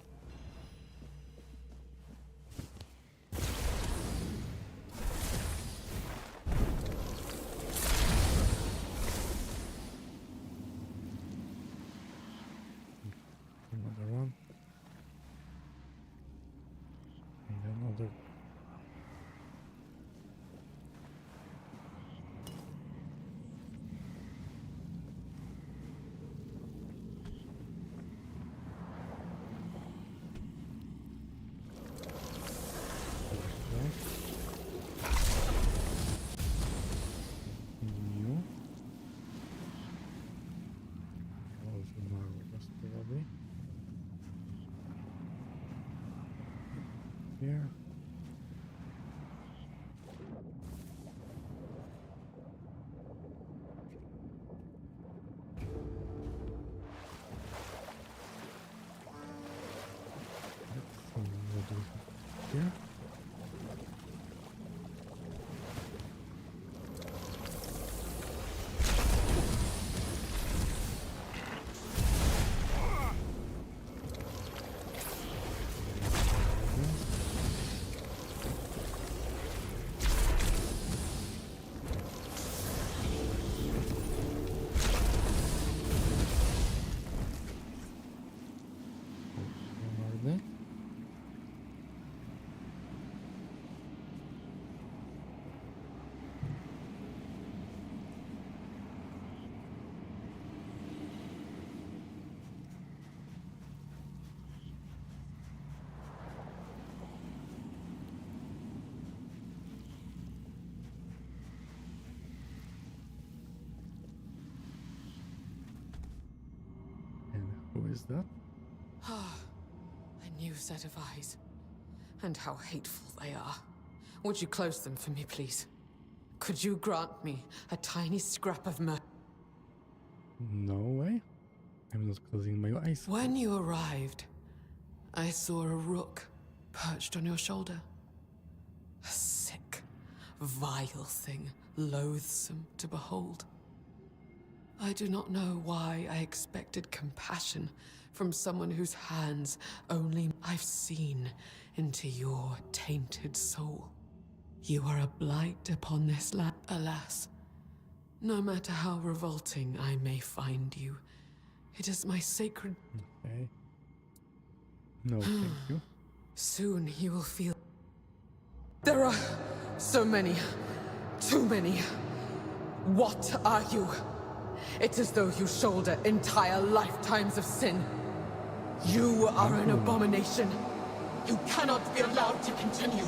Another one. And another. New. Also marvelous probably. Here. Let's see what we have here. Who is that? Ah, a new set of eyes. And how hateful they are. Would you close them for me, please? Could you grant me a tiny scrap of mercy? No way. I'm not closing my eyes. When you arrived, I saw a rook perched on your shoulder. A sick, vile thing, loathsome to behold. I do not know why I expected compassion from someone whose hands only I've seen into your tainted soul. You are a blight upon this land. Alas, no matter how revolting I may find you, it is my sacred... Okay. No, thank you. Soon you will feel. There are so many. Too many. What are you? It's as though you shoulder entire lifetimes of sin. You are an abomination. You cannot be allowed to continue.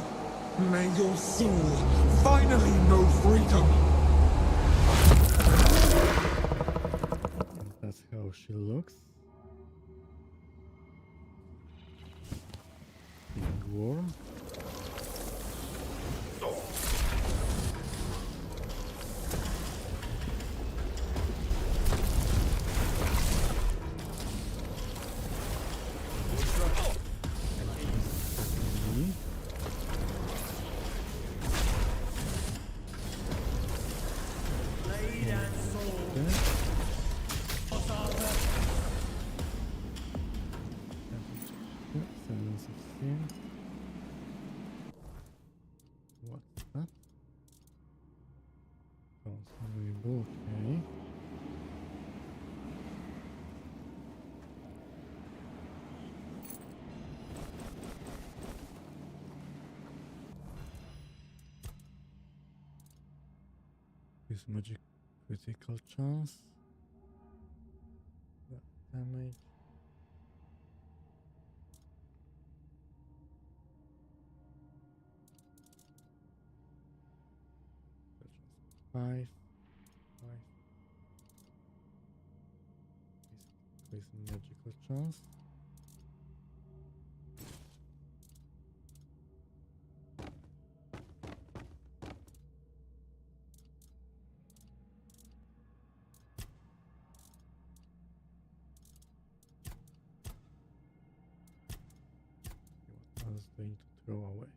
May your soul finally know freedom. And that's how she looks. Being warm. What's that? Consumable, okay. Use magic critical chance. Damage. Five. Increase magical chance. What I was going to throw away.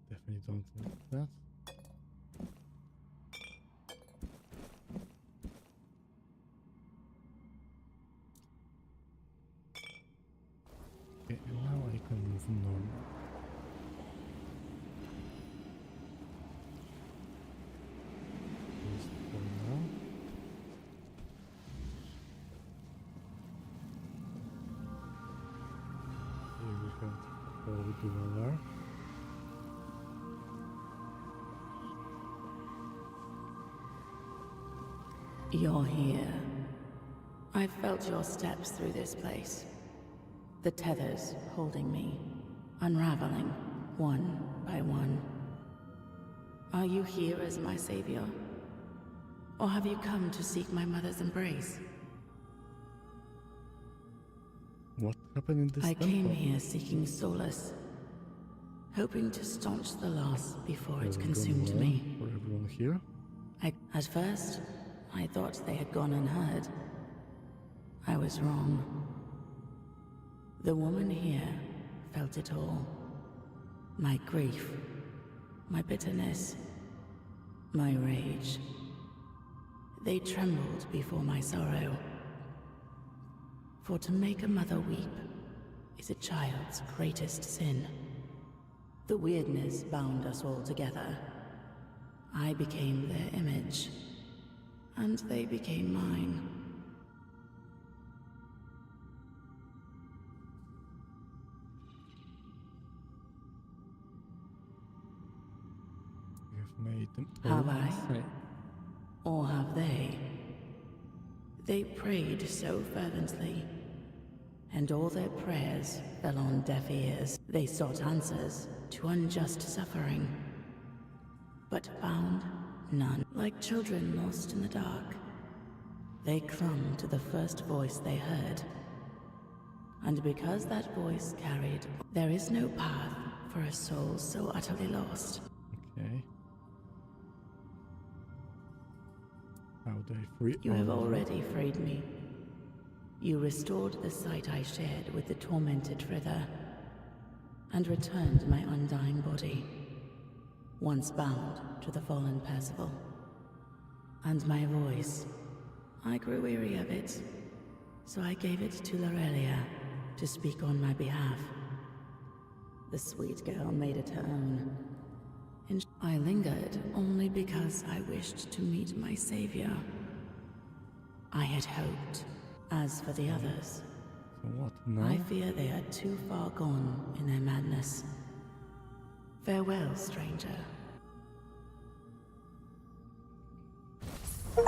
Definitely don't need that. Okay, and now I can move normal. Just for now. Here we have Old Dweller. You're here. I felt your steps through this place. The tethers holding me, unraveling one by one. Are you here as my savior? Or have you come to seek my mother's embrace? What happened in this I temple? came here seeking solace, hoping to staunch the loss before it consumed me. For everyone here? At first, I thought they had gone unheard. I was wrong. The woman here felt it all. My grief, my bitterness, my rage. They trembled before my sorrow. For to make a mother weep is a child's greatest sin. The weirdness bound us all together. I became their image, and they became mine. You've made them Have all I? the same. Or have they? They prayed so fervently, and all their prayers fell on deaf ears. They sought answers to unjust suffering, but found none. Like children lost in the dark, they clung to the first voice they heard. And because that voice carried, there is no path for a soul so utterly lost. Okay. How do I free You all have of them? already freed me. You restored the sight I shared with the tormented Frither, and returned my undying body, once bound to the fallen Percival. And my voice, I grew weary of it, so I gave it to Lorelia to speak on my behalf. The sweet girl made it her own, And I lingered only because I wished to meet my savior. I had hoped. As for the others, So what now? I fear they are too far gone in their madness. Farewell, stranger. Okay,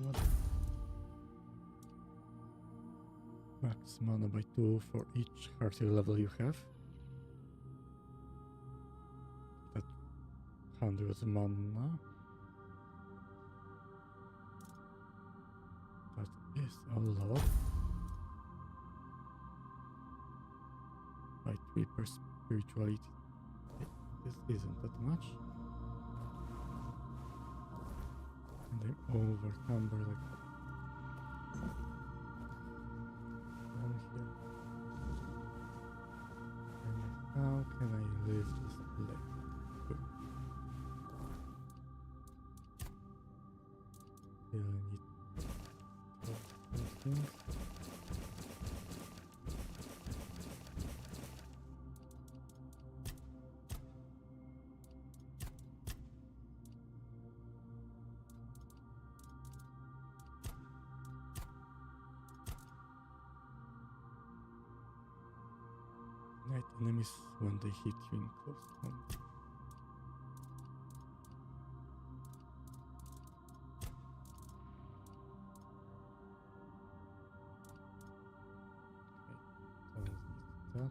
what? Max mana by 2 for each character level you have. That 100 mana. That is a lot. By 3 per spirituality. This isn't that much. And they overcumber like down here. And how can I leave this place? Good. Still need those things. Night enemies when they hit you in close combat. Okay, so let's that.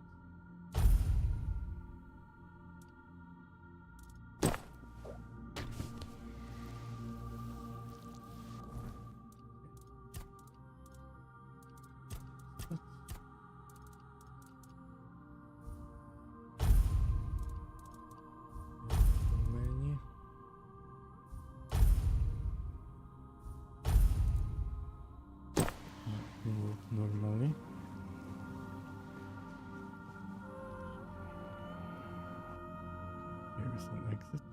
Many. Move normally. Here is an exit.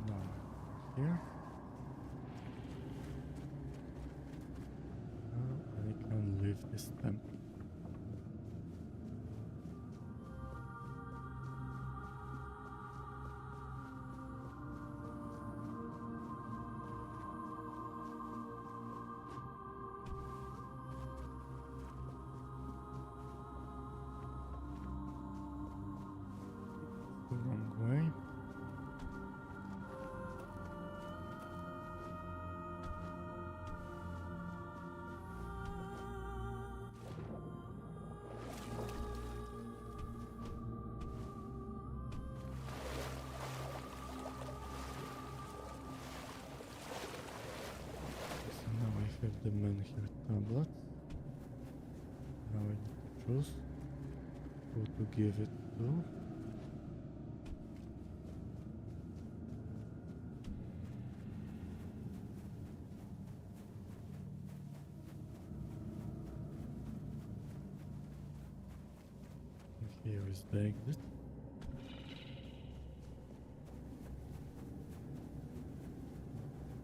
Now here. I can leave this temple. The wrong way. So now I have the Menhir tablet. Now I need to choose who to give it to. And here is the exit.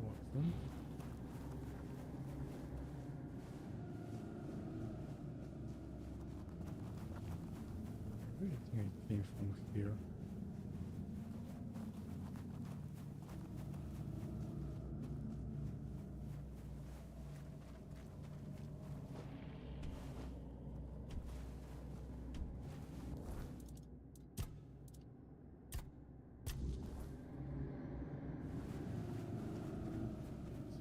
Watson. I think I came from here.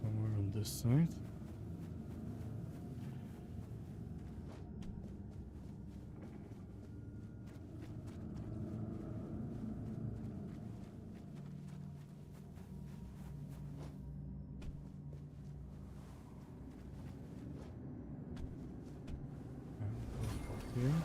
Somewhere on this side. And here.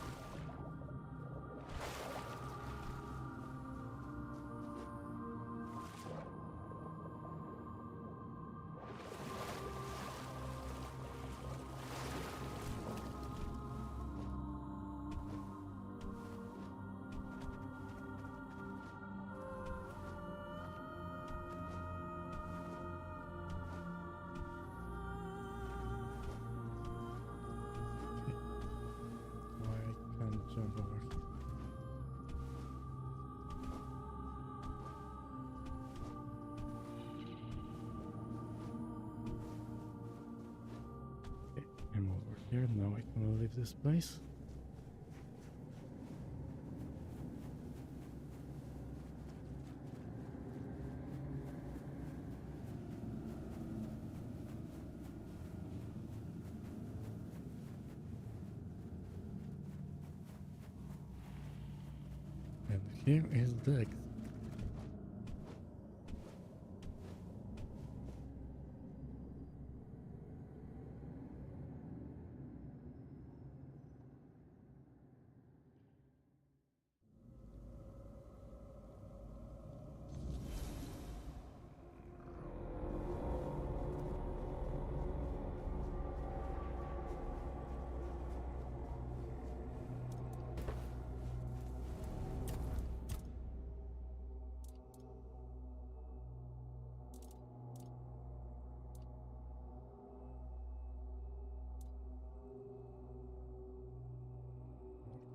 now I can leave this place. And here is the exit.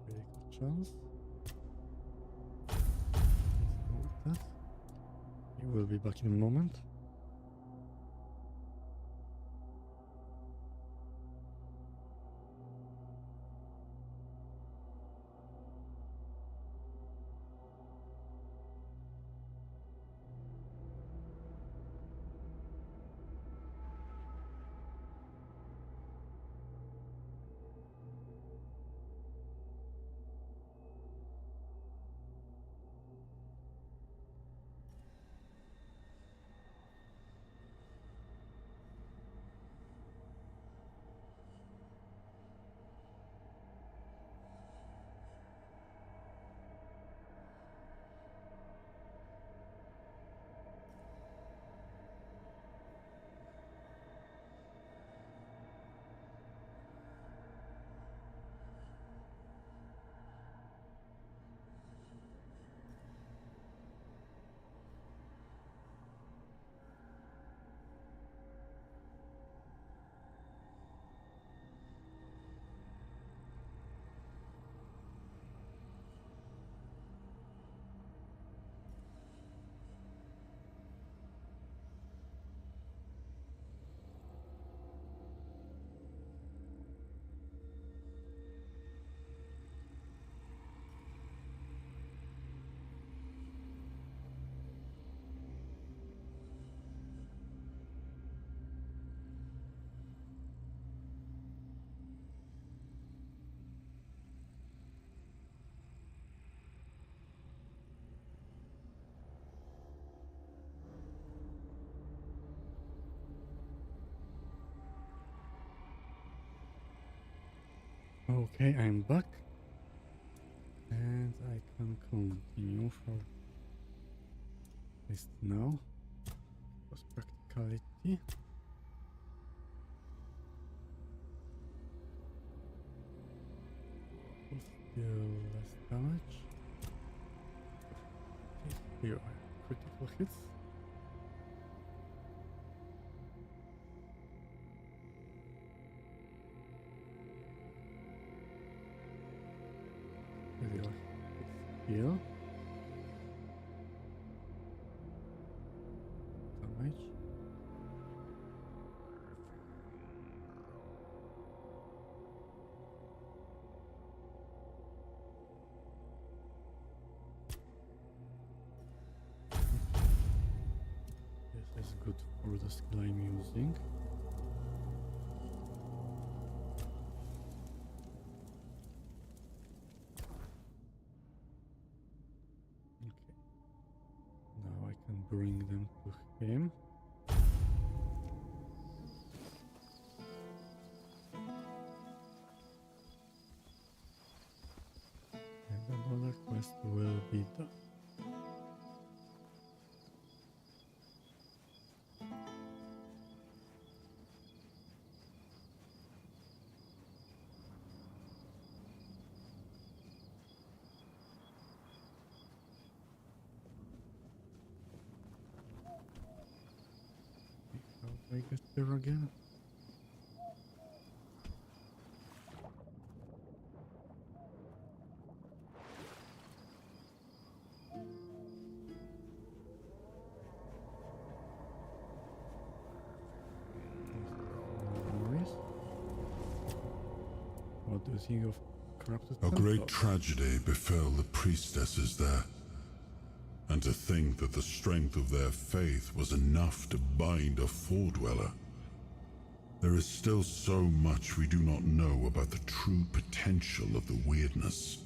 Critical chance. Let's go with that. He will be back in a moment. Okay, I'm back. And I can continue for at least now. Was practicality. Still less damage. Here are critical hits. Here. Damage. This is good for the skill I'm using. Now I can bring them to him. And another quest will be done. How do I get there again? No worries. What do you think of corrupted A great Templar? tragedy befell the priestesses there. And to think that the strength of their faith was enough to bind a Four-Dweller. There is still so much we do not know about the true potential of the weirdness.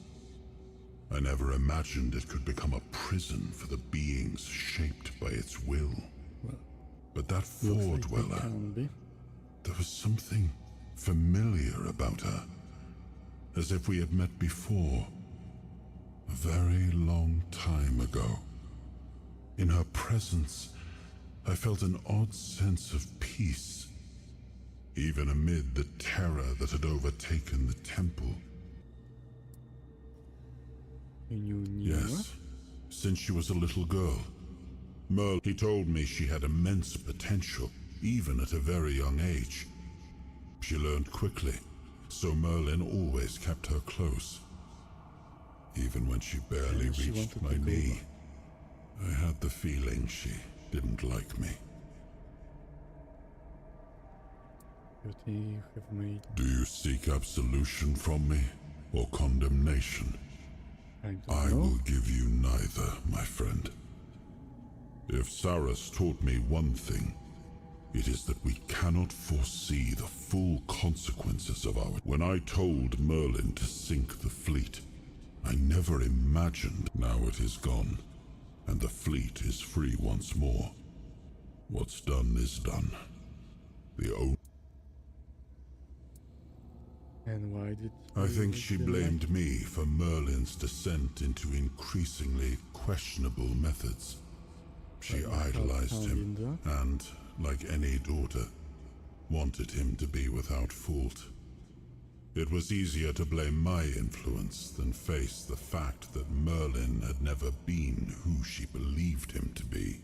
I never imagined it could become a prison for the beings shaped by its will. But that Looks like it Four-Dweller, can be. there was something familiar about her. As if we had met before, a very long time ago. In her presence, I felt an odd sense of peace, even amid the terror that had overtaken the temple. You knew her? Yes, since she was a little girl. He told me she had immense potential, even at a very young age. She learned quickly, so Merlin always kept her close. Even when she barely And she reached wanted my to go knee, back. I had the feeling she didn't like me. You think you have made Do you seek absolution from me, or condemnation? I know. will give you neither, my friend. If Saras taught me one thing, it is that we cannot foresee the full consequences of our... When I told Merlin to sink the fleet, I never imagined. Now it is gone, and the fleet is free once more. What's done is done. The only... And why did I you think make she them blamed me for Merlin's descent into increasingly questionable methods. She idolized him, and, like any daughter, wanted him to be without fault. It was easier to blame my influence than face the fact that Merlin had never been who she believed him to be.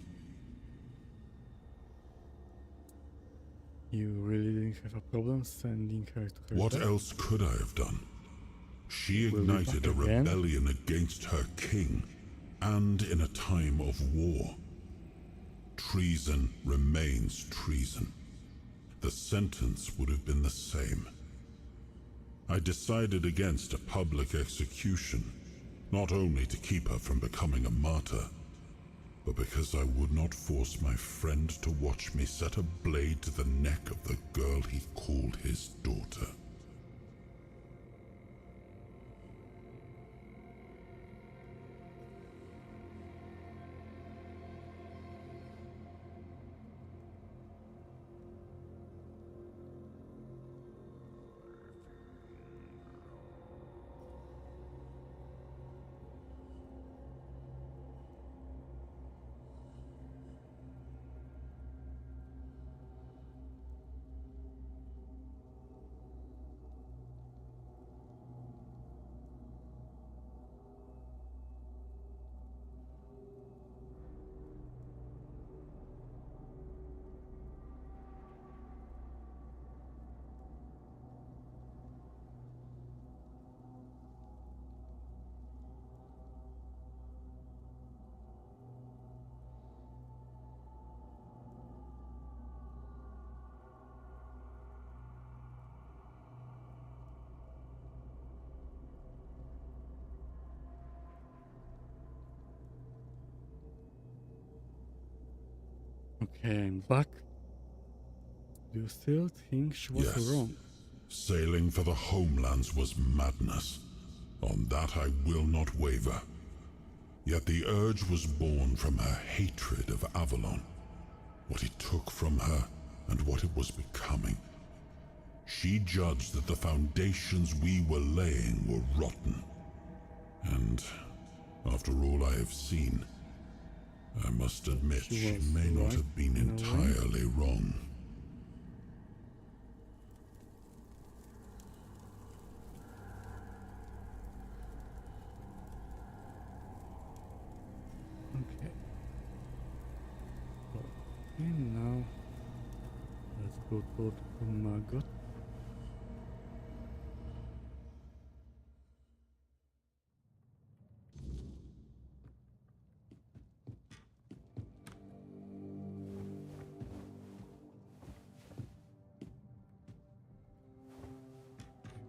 You really didn't have a problem sending her to her What death? else could I have done? She Will we ignited a back again? rebellion against her king, and in a time of war. Treason remains treason. The sentence would have been the same. I decided against a public execution, not only to keep her from becoming a martyr, but because I would not force my friend to watch me set a blade to the neck of the girl he called his daughter. Okay, I'm back. Do you still think she was Yes. wrong? Sailing for the homelands was madness. On that I will not waver. Yet the urge was born from her hatred of Avalon, what it took from her and what it was becoming. She judged that the foundations we were laying were rotten. And after all I have seen, I must admit she was may not right have been in a way. entirely wrong. Okay. Okay, now let's go to Cuanacht.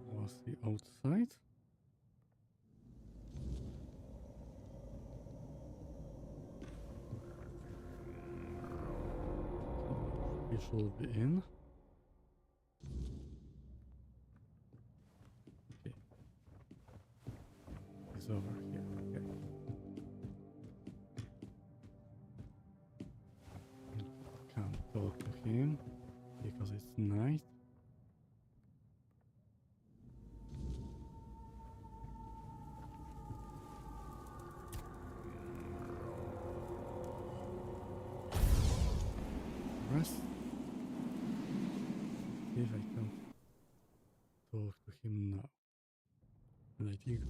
Was the outside. We should be in. Okay. He's over here. Okay. Can't talk to him because it's night. Rest. See if I can talk to him now. And I think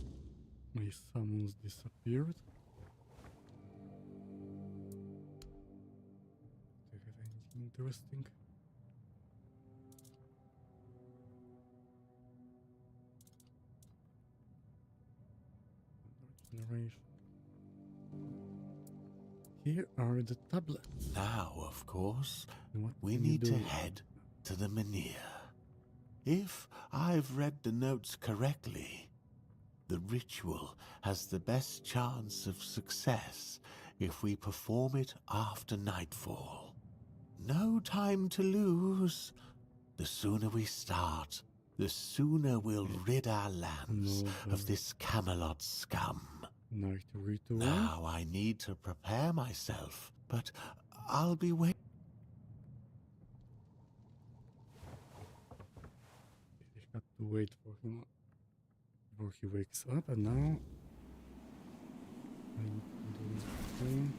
my summons disappeared. Do you have anything interesting? Generation. Here are the tablets. Now, of course, What we can you need to do? head to the Menhir. If I've read the notes correctly, the ritual has the best chance of success if we perform it after nightfall. No time to lose. The sooner we start, the sooner we'll rid our lands of this Camelot scum. Night ritual. Now I need to prepare myself, but I'll be waiting. I have to wait for him before he wakes up, and now I need to do the same.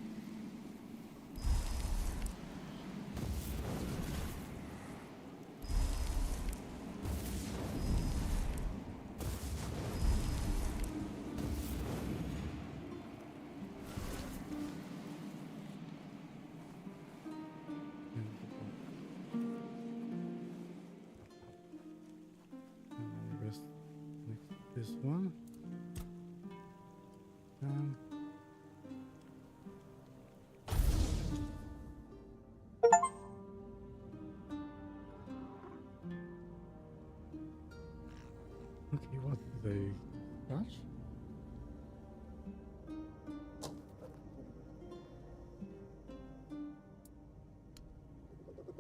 Rest next to this one. Okay, what did they touch?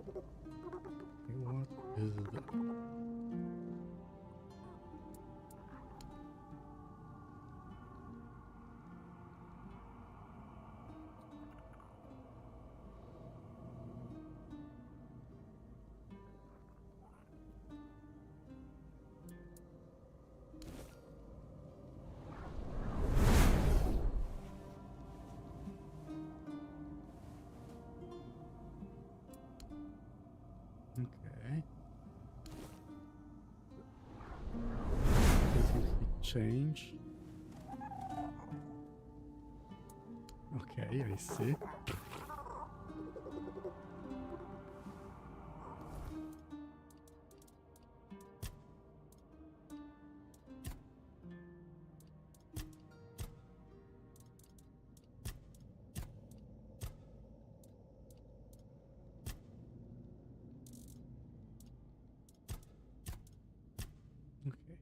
Okay, what is that? Okay. Did he change? Okay, I see. Okay.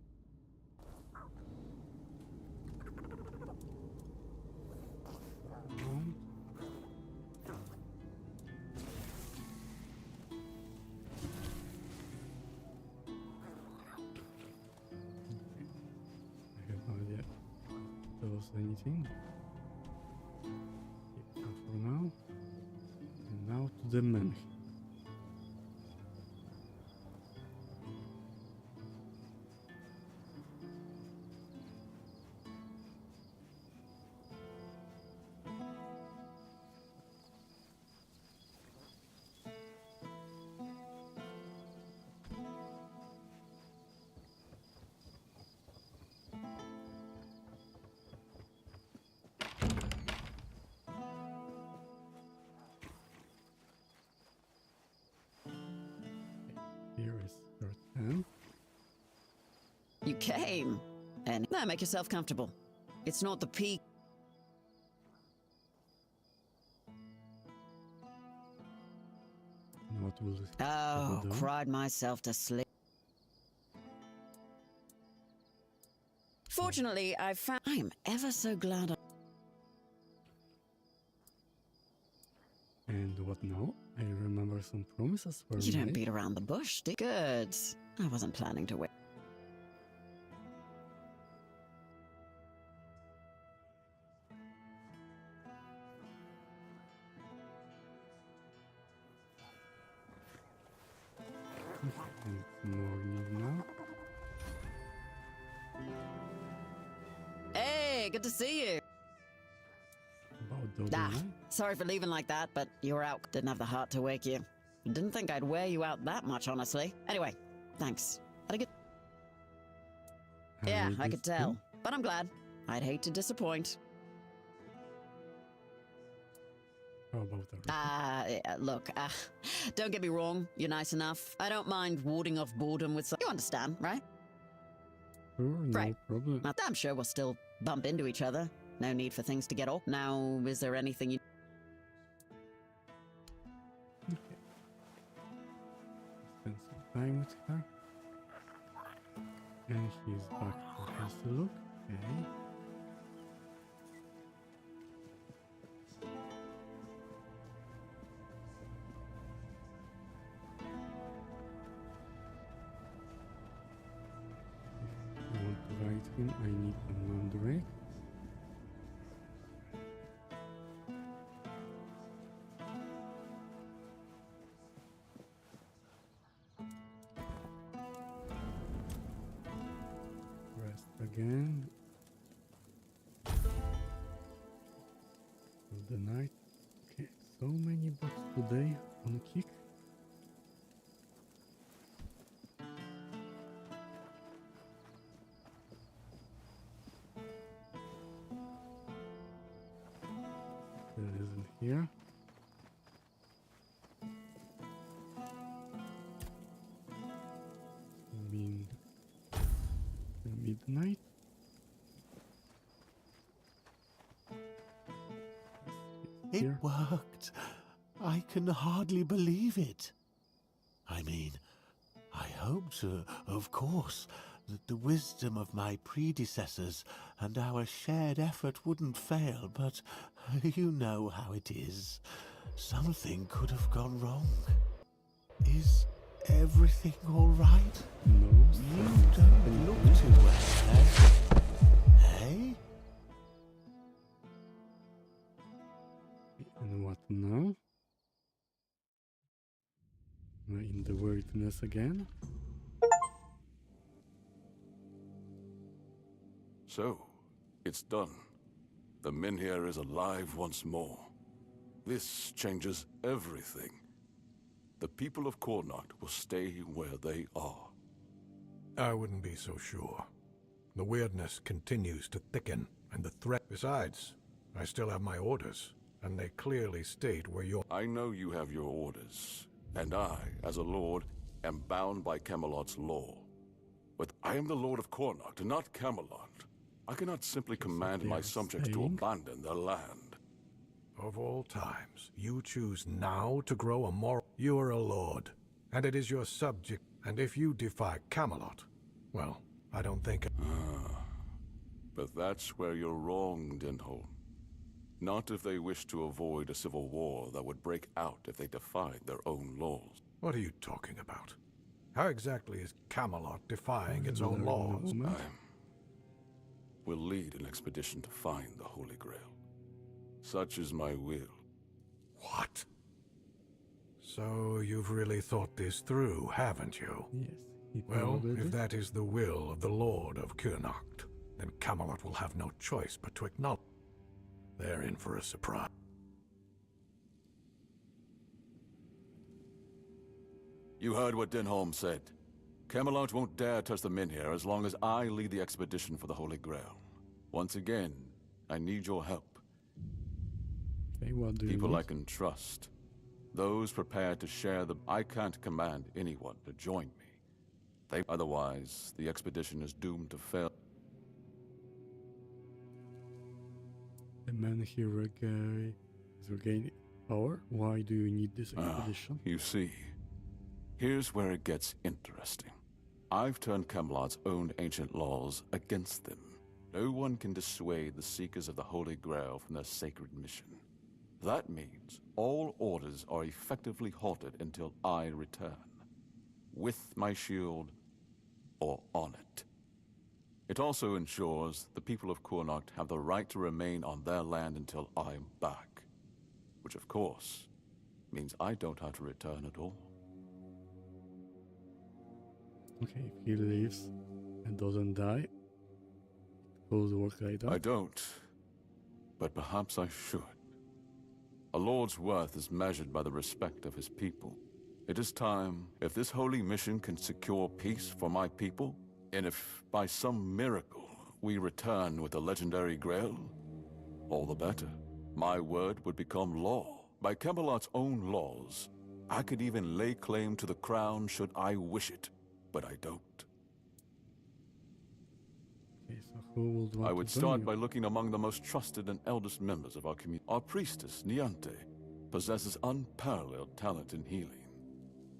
I have no idea if there was anything. Keep that for now. And now to the Menhir. Here is your 10. You came. And now make yourself comfortable. It's not the peak. What will this Oh, do? cried myself to sleep. Fortunately, I am ever so glad. And what now? I remember some promises were You don't made. beat around the bush, do you? Good. I wasn't planning to wait. And it's morning now. Hey, good to see you. About the other night. Sorry for leaving like that, but you were out. Didn't have the heart to wake you. Didn't think I'd wear you out that much, honestly. Anyway, thanks. Had a good... Yeah, I could tell. But I'm glad. I'd hate to disappoint. How about everything? Look, don't get me wrong. You're nice enough. I don't mind warding off boredom with some... You understand, right? Sure, no Right. problem. I'm sure we'll still bump into each other. No need for things to get off. Now, is there anything you... Okay. Spend some time with her. And she's back for us to look. Okay. If I want to write him, I need a mandrake. Rest again. Of the night. Okay, so many books today on kick. There isn't here. Being midnight. It Here. worked. I can hardly believe it. I mean, I hoped, of course, that the wisdom of my predecessors and our shared effort wouldn't fail, but you know how it is. Something could have gone wrong. Is everything all right? No. You don't look too well, eh? Hey? And what now? We're in the wilderness again. So, it's done. The Menhir is alive once more. This changes everything. The people of Cuanacht will stay where they are. I wouldn't be so sure. The weirdness continues to thicken, and the threat... Besides, I still have my orders, and they clearly state where you're... I know you have your orders, and I, as a lord, am bound by Camelot's law. But I am the Lord of Cuanacht, and not Camelot. I cannot simply command my subjects to abandon their land. Of all times, you choose now to grow a moral... You are a lord, and it is your subject, and if you defy Camelot, well, I don't think... But that's where you're wrong, Denholm. Not if they wish to avoid a civil war that would break out if they defied their own laws. What are you talking about? How exactly is Camelot defying its own laws? Will lead an expedition to find the Holy Grail. Such is my will. What? So you've really thought this through, haven't you? Yes. Well, if that is the will of the Lord of Cuanacht, then Camelot will have no choice but to acknowledge. They're in for a surprise. You heard what Denholm said. Camelot won't dare touch the Menhir as long as I lead the expedition for the Holy Grail. Once again, I need your help. Okay, what do you People need? I can trust. Those prepared to share the... I can't command anyone to join me. Otherwise, the expedition is doomed to fail. The man here is regaining power. Why do you need this expedition? You see, here's where it gets interesting. I've turned Camelot's own ancient laws against them. No one can dissuade the seekers of the Holy Grail from their sacred mission. That means all orders are effectively halted until I return. With my shield, or on it. It also ensures the people of Cuanacht have the right to remain on their land until I'm back. Which, of course, means I don't have to return at all. Okay, if he leaves and doesn't die, it goes work like that. I don't, but perhaps I should. A lord's worth is measured by the respect of his people. It is time, if this holy mission can secure peace for my people, and if by some miracle we return with the legendary Grail, all the better. My word would become law. By Camelot's own laws, I could even lay claim to the crown should I wish it, but I don't. Okay, so who would want I would to join start you? by looking among the most trusted and eldest members of our community. Our priestess, Niante, possesses unparalleled talent in healing.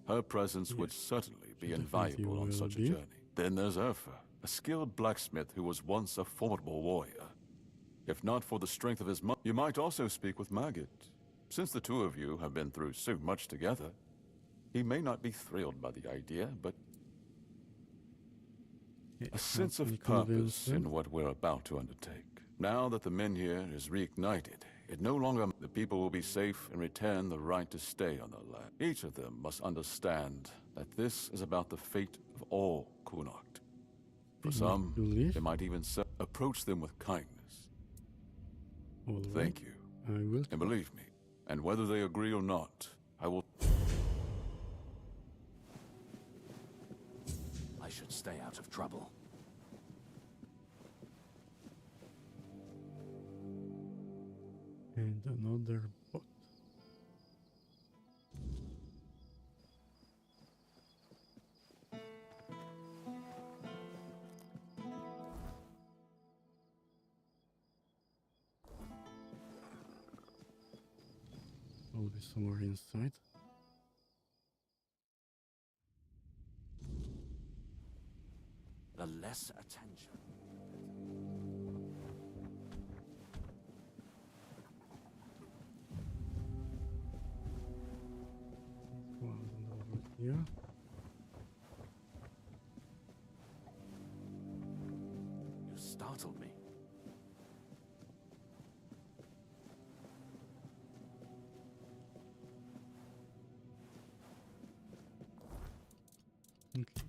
Her presence would certainly be invaluable on such a journey. Then there's Urfa, a skilled blacksmith who was once a formidable warrior. If not for the strength of his muscle, you might also speak with Maggot. Since the two of you have been through so much together, he may not be thrilled by the idea, but a sense of purpose in what we're about to undertake. Now that the Menhir is reignited, it no longer the people will be safe and retain the right to stay on their land. Each of them must understand that this is about the fate of all Cuanacht. For some, they might even approach them with kindness. Thank you. I will. And believe me, and whether they agree or not, I will. I should stay out of trouble. And another bot. Will be somewhere inside. The less attention. One over here. You startled me. Okay.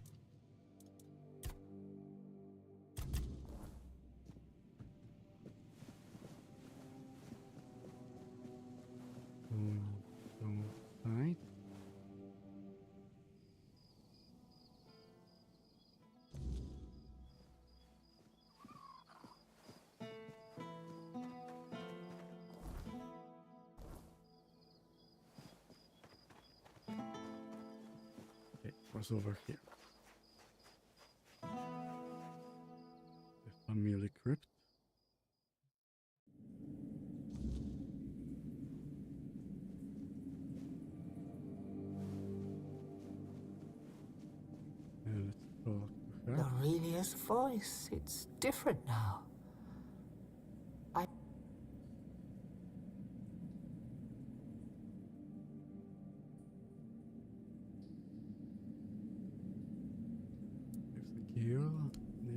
Outside. Okay, what's over here? The family crypt. Let's talk to her. Aurelia's voice, it's different now.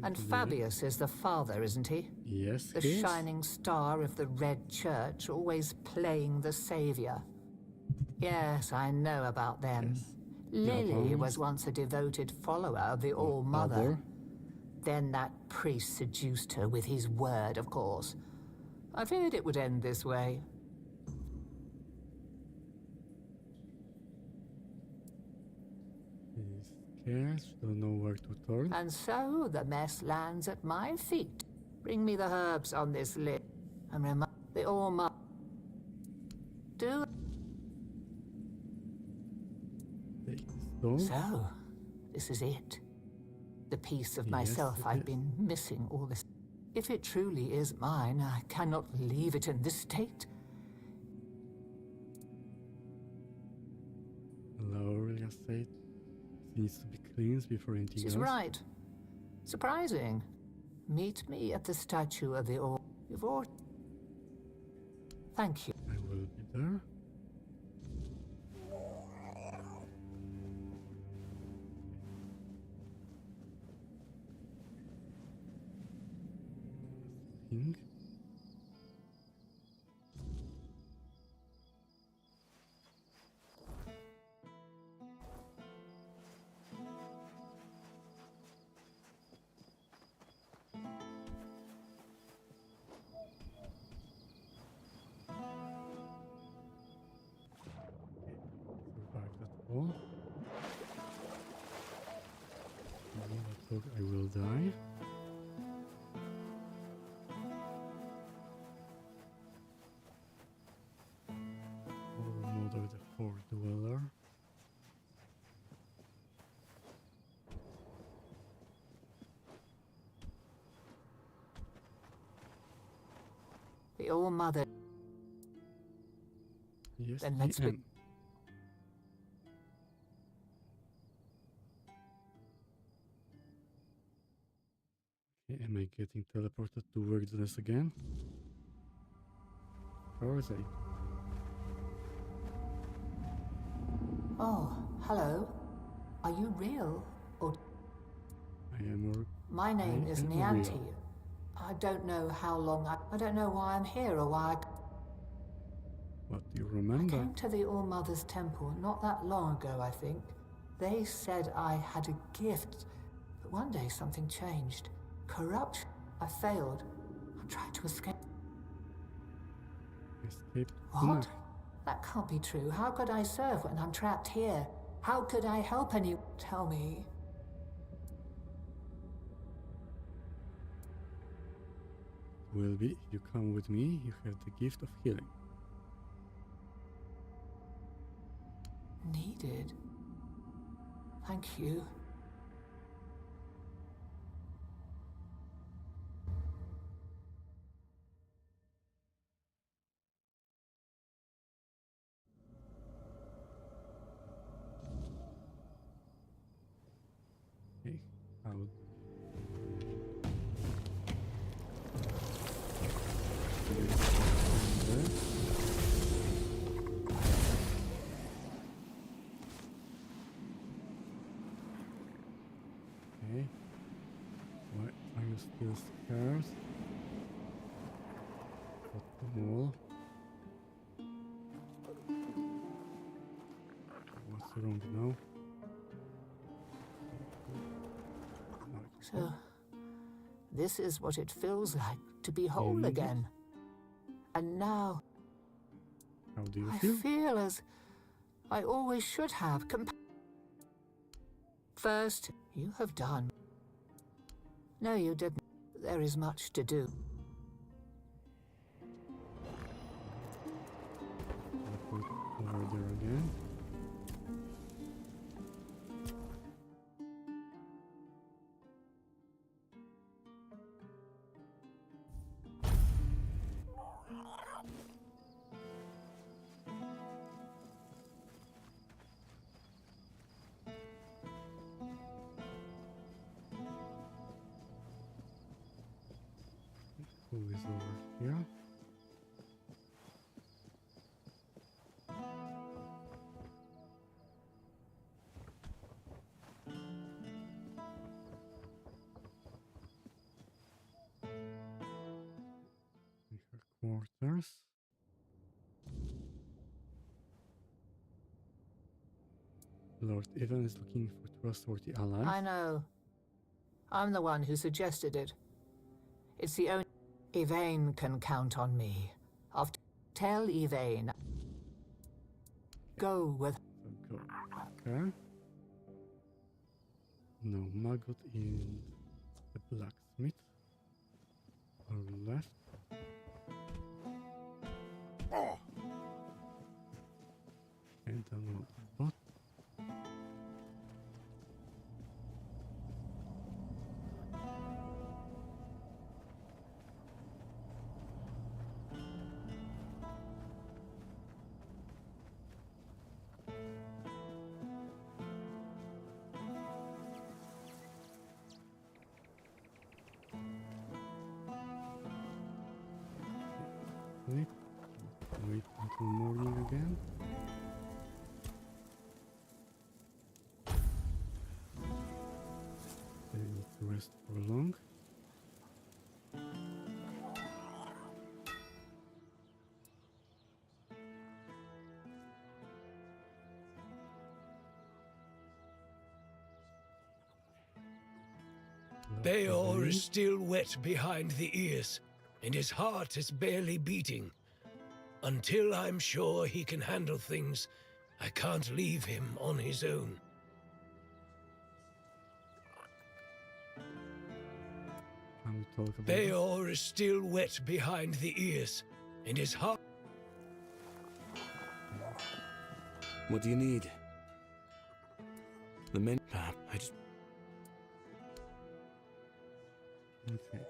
And Fabius is the father, isn't he? Yes, the he is. shining star of the Red Church, always playing the savior. Yes, I know about them. Yes. Lily was once a devoted follower of the All-Mother. Then that priest seduced her with his word, of course. I feared it would end this way. Scared, don't know where to turn. And so the mess lands at my feet. Bring me the herbs on this list. And remind the All-Mother. Do. So, this is it. The piece of myself I've been missing all this. If it truly is mine, I cannot leave it in this state. Aurelia said it needs to be cleansed before anything else. She's right. Surprising. Meet me at the statue of the All. You've all. Thank you. I will be there. Thing. Survive that wall. I will die. Mother the Four Dweller. The All Mother. Yes, Then let's I be. am. Okay, am I getting teleported towards this again? Or is I? Oh, hello. Are you real? Or I am. my name I is am Nianti. real. I don't know how long I don't know why I'm here or why What do you I remember? came to the All Mother's Temple not that long ago, I think. They said I had a gift, but one day something changed. Corruption. I failed. I tried to escape. Escape. What? That can't be true. How could I serve when I'm trapped here? How could I help any? Tell me. Will be if you come with me, you have the gift of healing. Needed. Thank you. Okay, how? Okay. Why are you still scarce? Got the wall. What's wrong now? So, this is what it feels like to be whole again. And now, How do you I feel? feel as I always should have. First, you have done. No, you didn't. There is much to do. I'll put over there again. Who is over here? Her quarters. Lord Ivan is looking for trustworthy allies. I know. I'm the one who suggested it. It's the only... Yvain can count on me. Tell Yvain. Go with... So go. Okay. No, Maggot in the blacksmith. Or left. And download the bot. Wait. Wait until morning again. I need to rest for long. Bayor is still wet behind the ears, and his heart is barely beating. Until I'm sure he can handle things, I can't leave him on his own. Can we talk about Bayor is still wet behind the ears, and his heart... What do you need? The men... I just... Okay.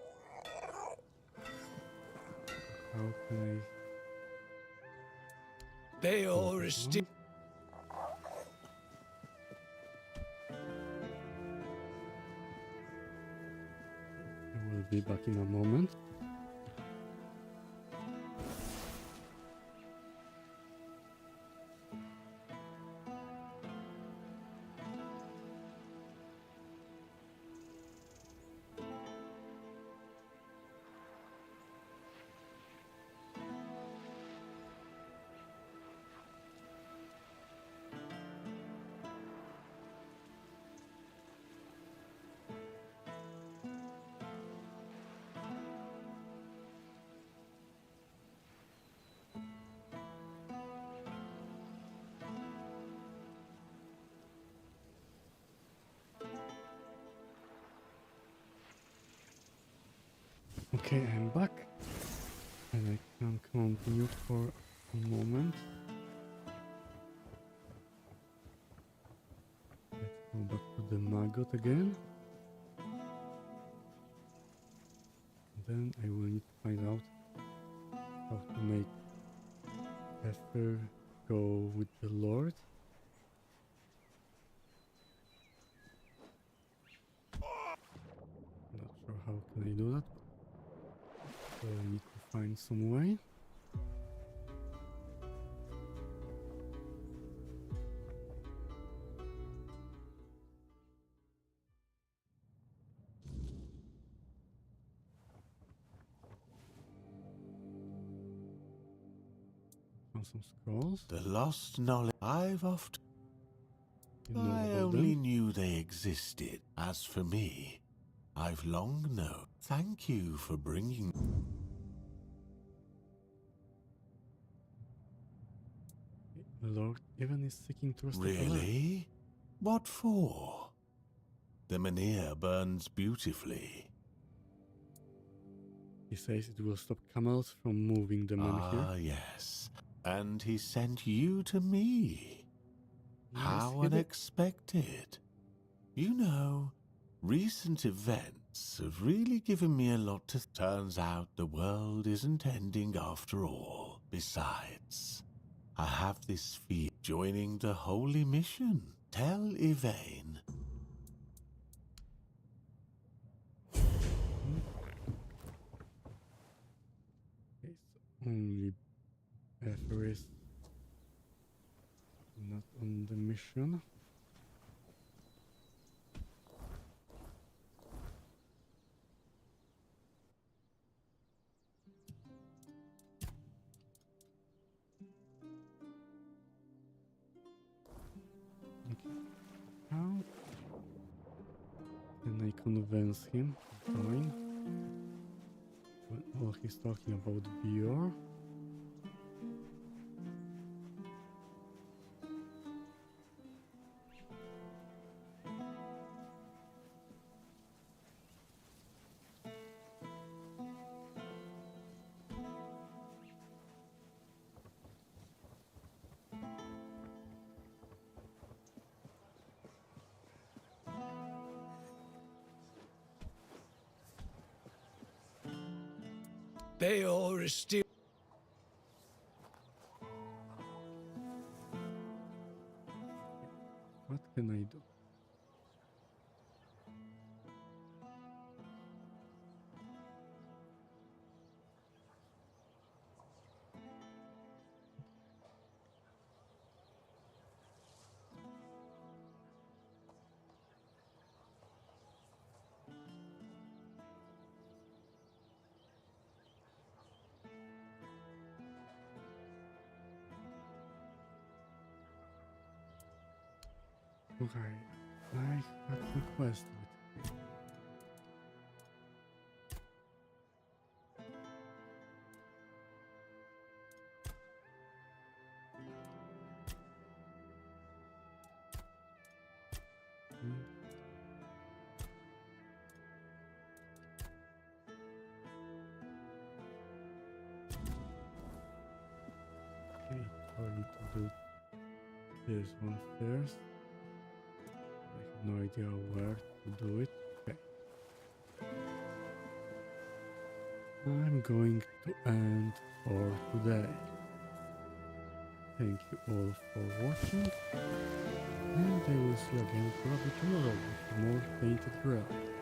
How can Bayor is still... I will be back in a moment. Okay, I'm back. And I can continue for a moment. Let's go back to the maggot again. Then I will need to find out how to make Esther go with the Lord. Not sure how can I do that. So I need to find some way. Found some scrolls. The lost knowledge I've often... You know I about only them. knew they existed. As for me, I've long known. Thank you for bringing... The Lord even is seeking to restore the land. Really? What for? The Menhir burns beautifully. He says it will stop camels from moving the men here. Ah, yes. And he sent you to me. Yes, How he did. unexpected. You know, recent events have really given me a lot to... Turns out the world isn't ending after all. Besides, I have this fear joining the holy mission. Tell Yvain. Okay, so only Ether is not on the mission. Okay. How can I convince him to join when all he's talking about Bior? Bayor is still... What can I do? Okay, I had requested. Okay, I need to do this one first. I have no idea where to do it. Okay. I'm going to end for today. Thank you all for watching, and I will see you again probably tomorrow with more Tainted Grail.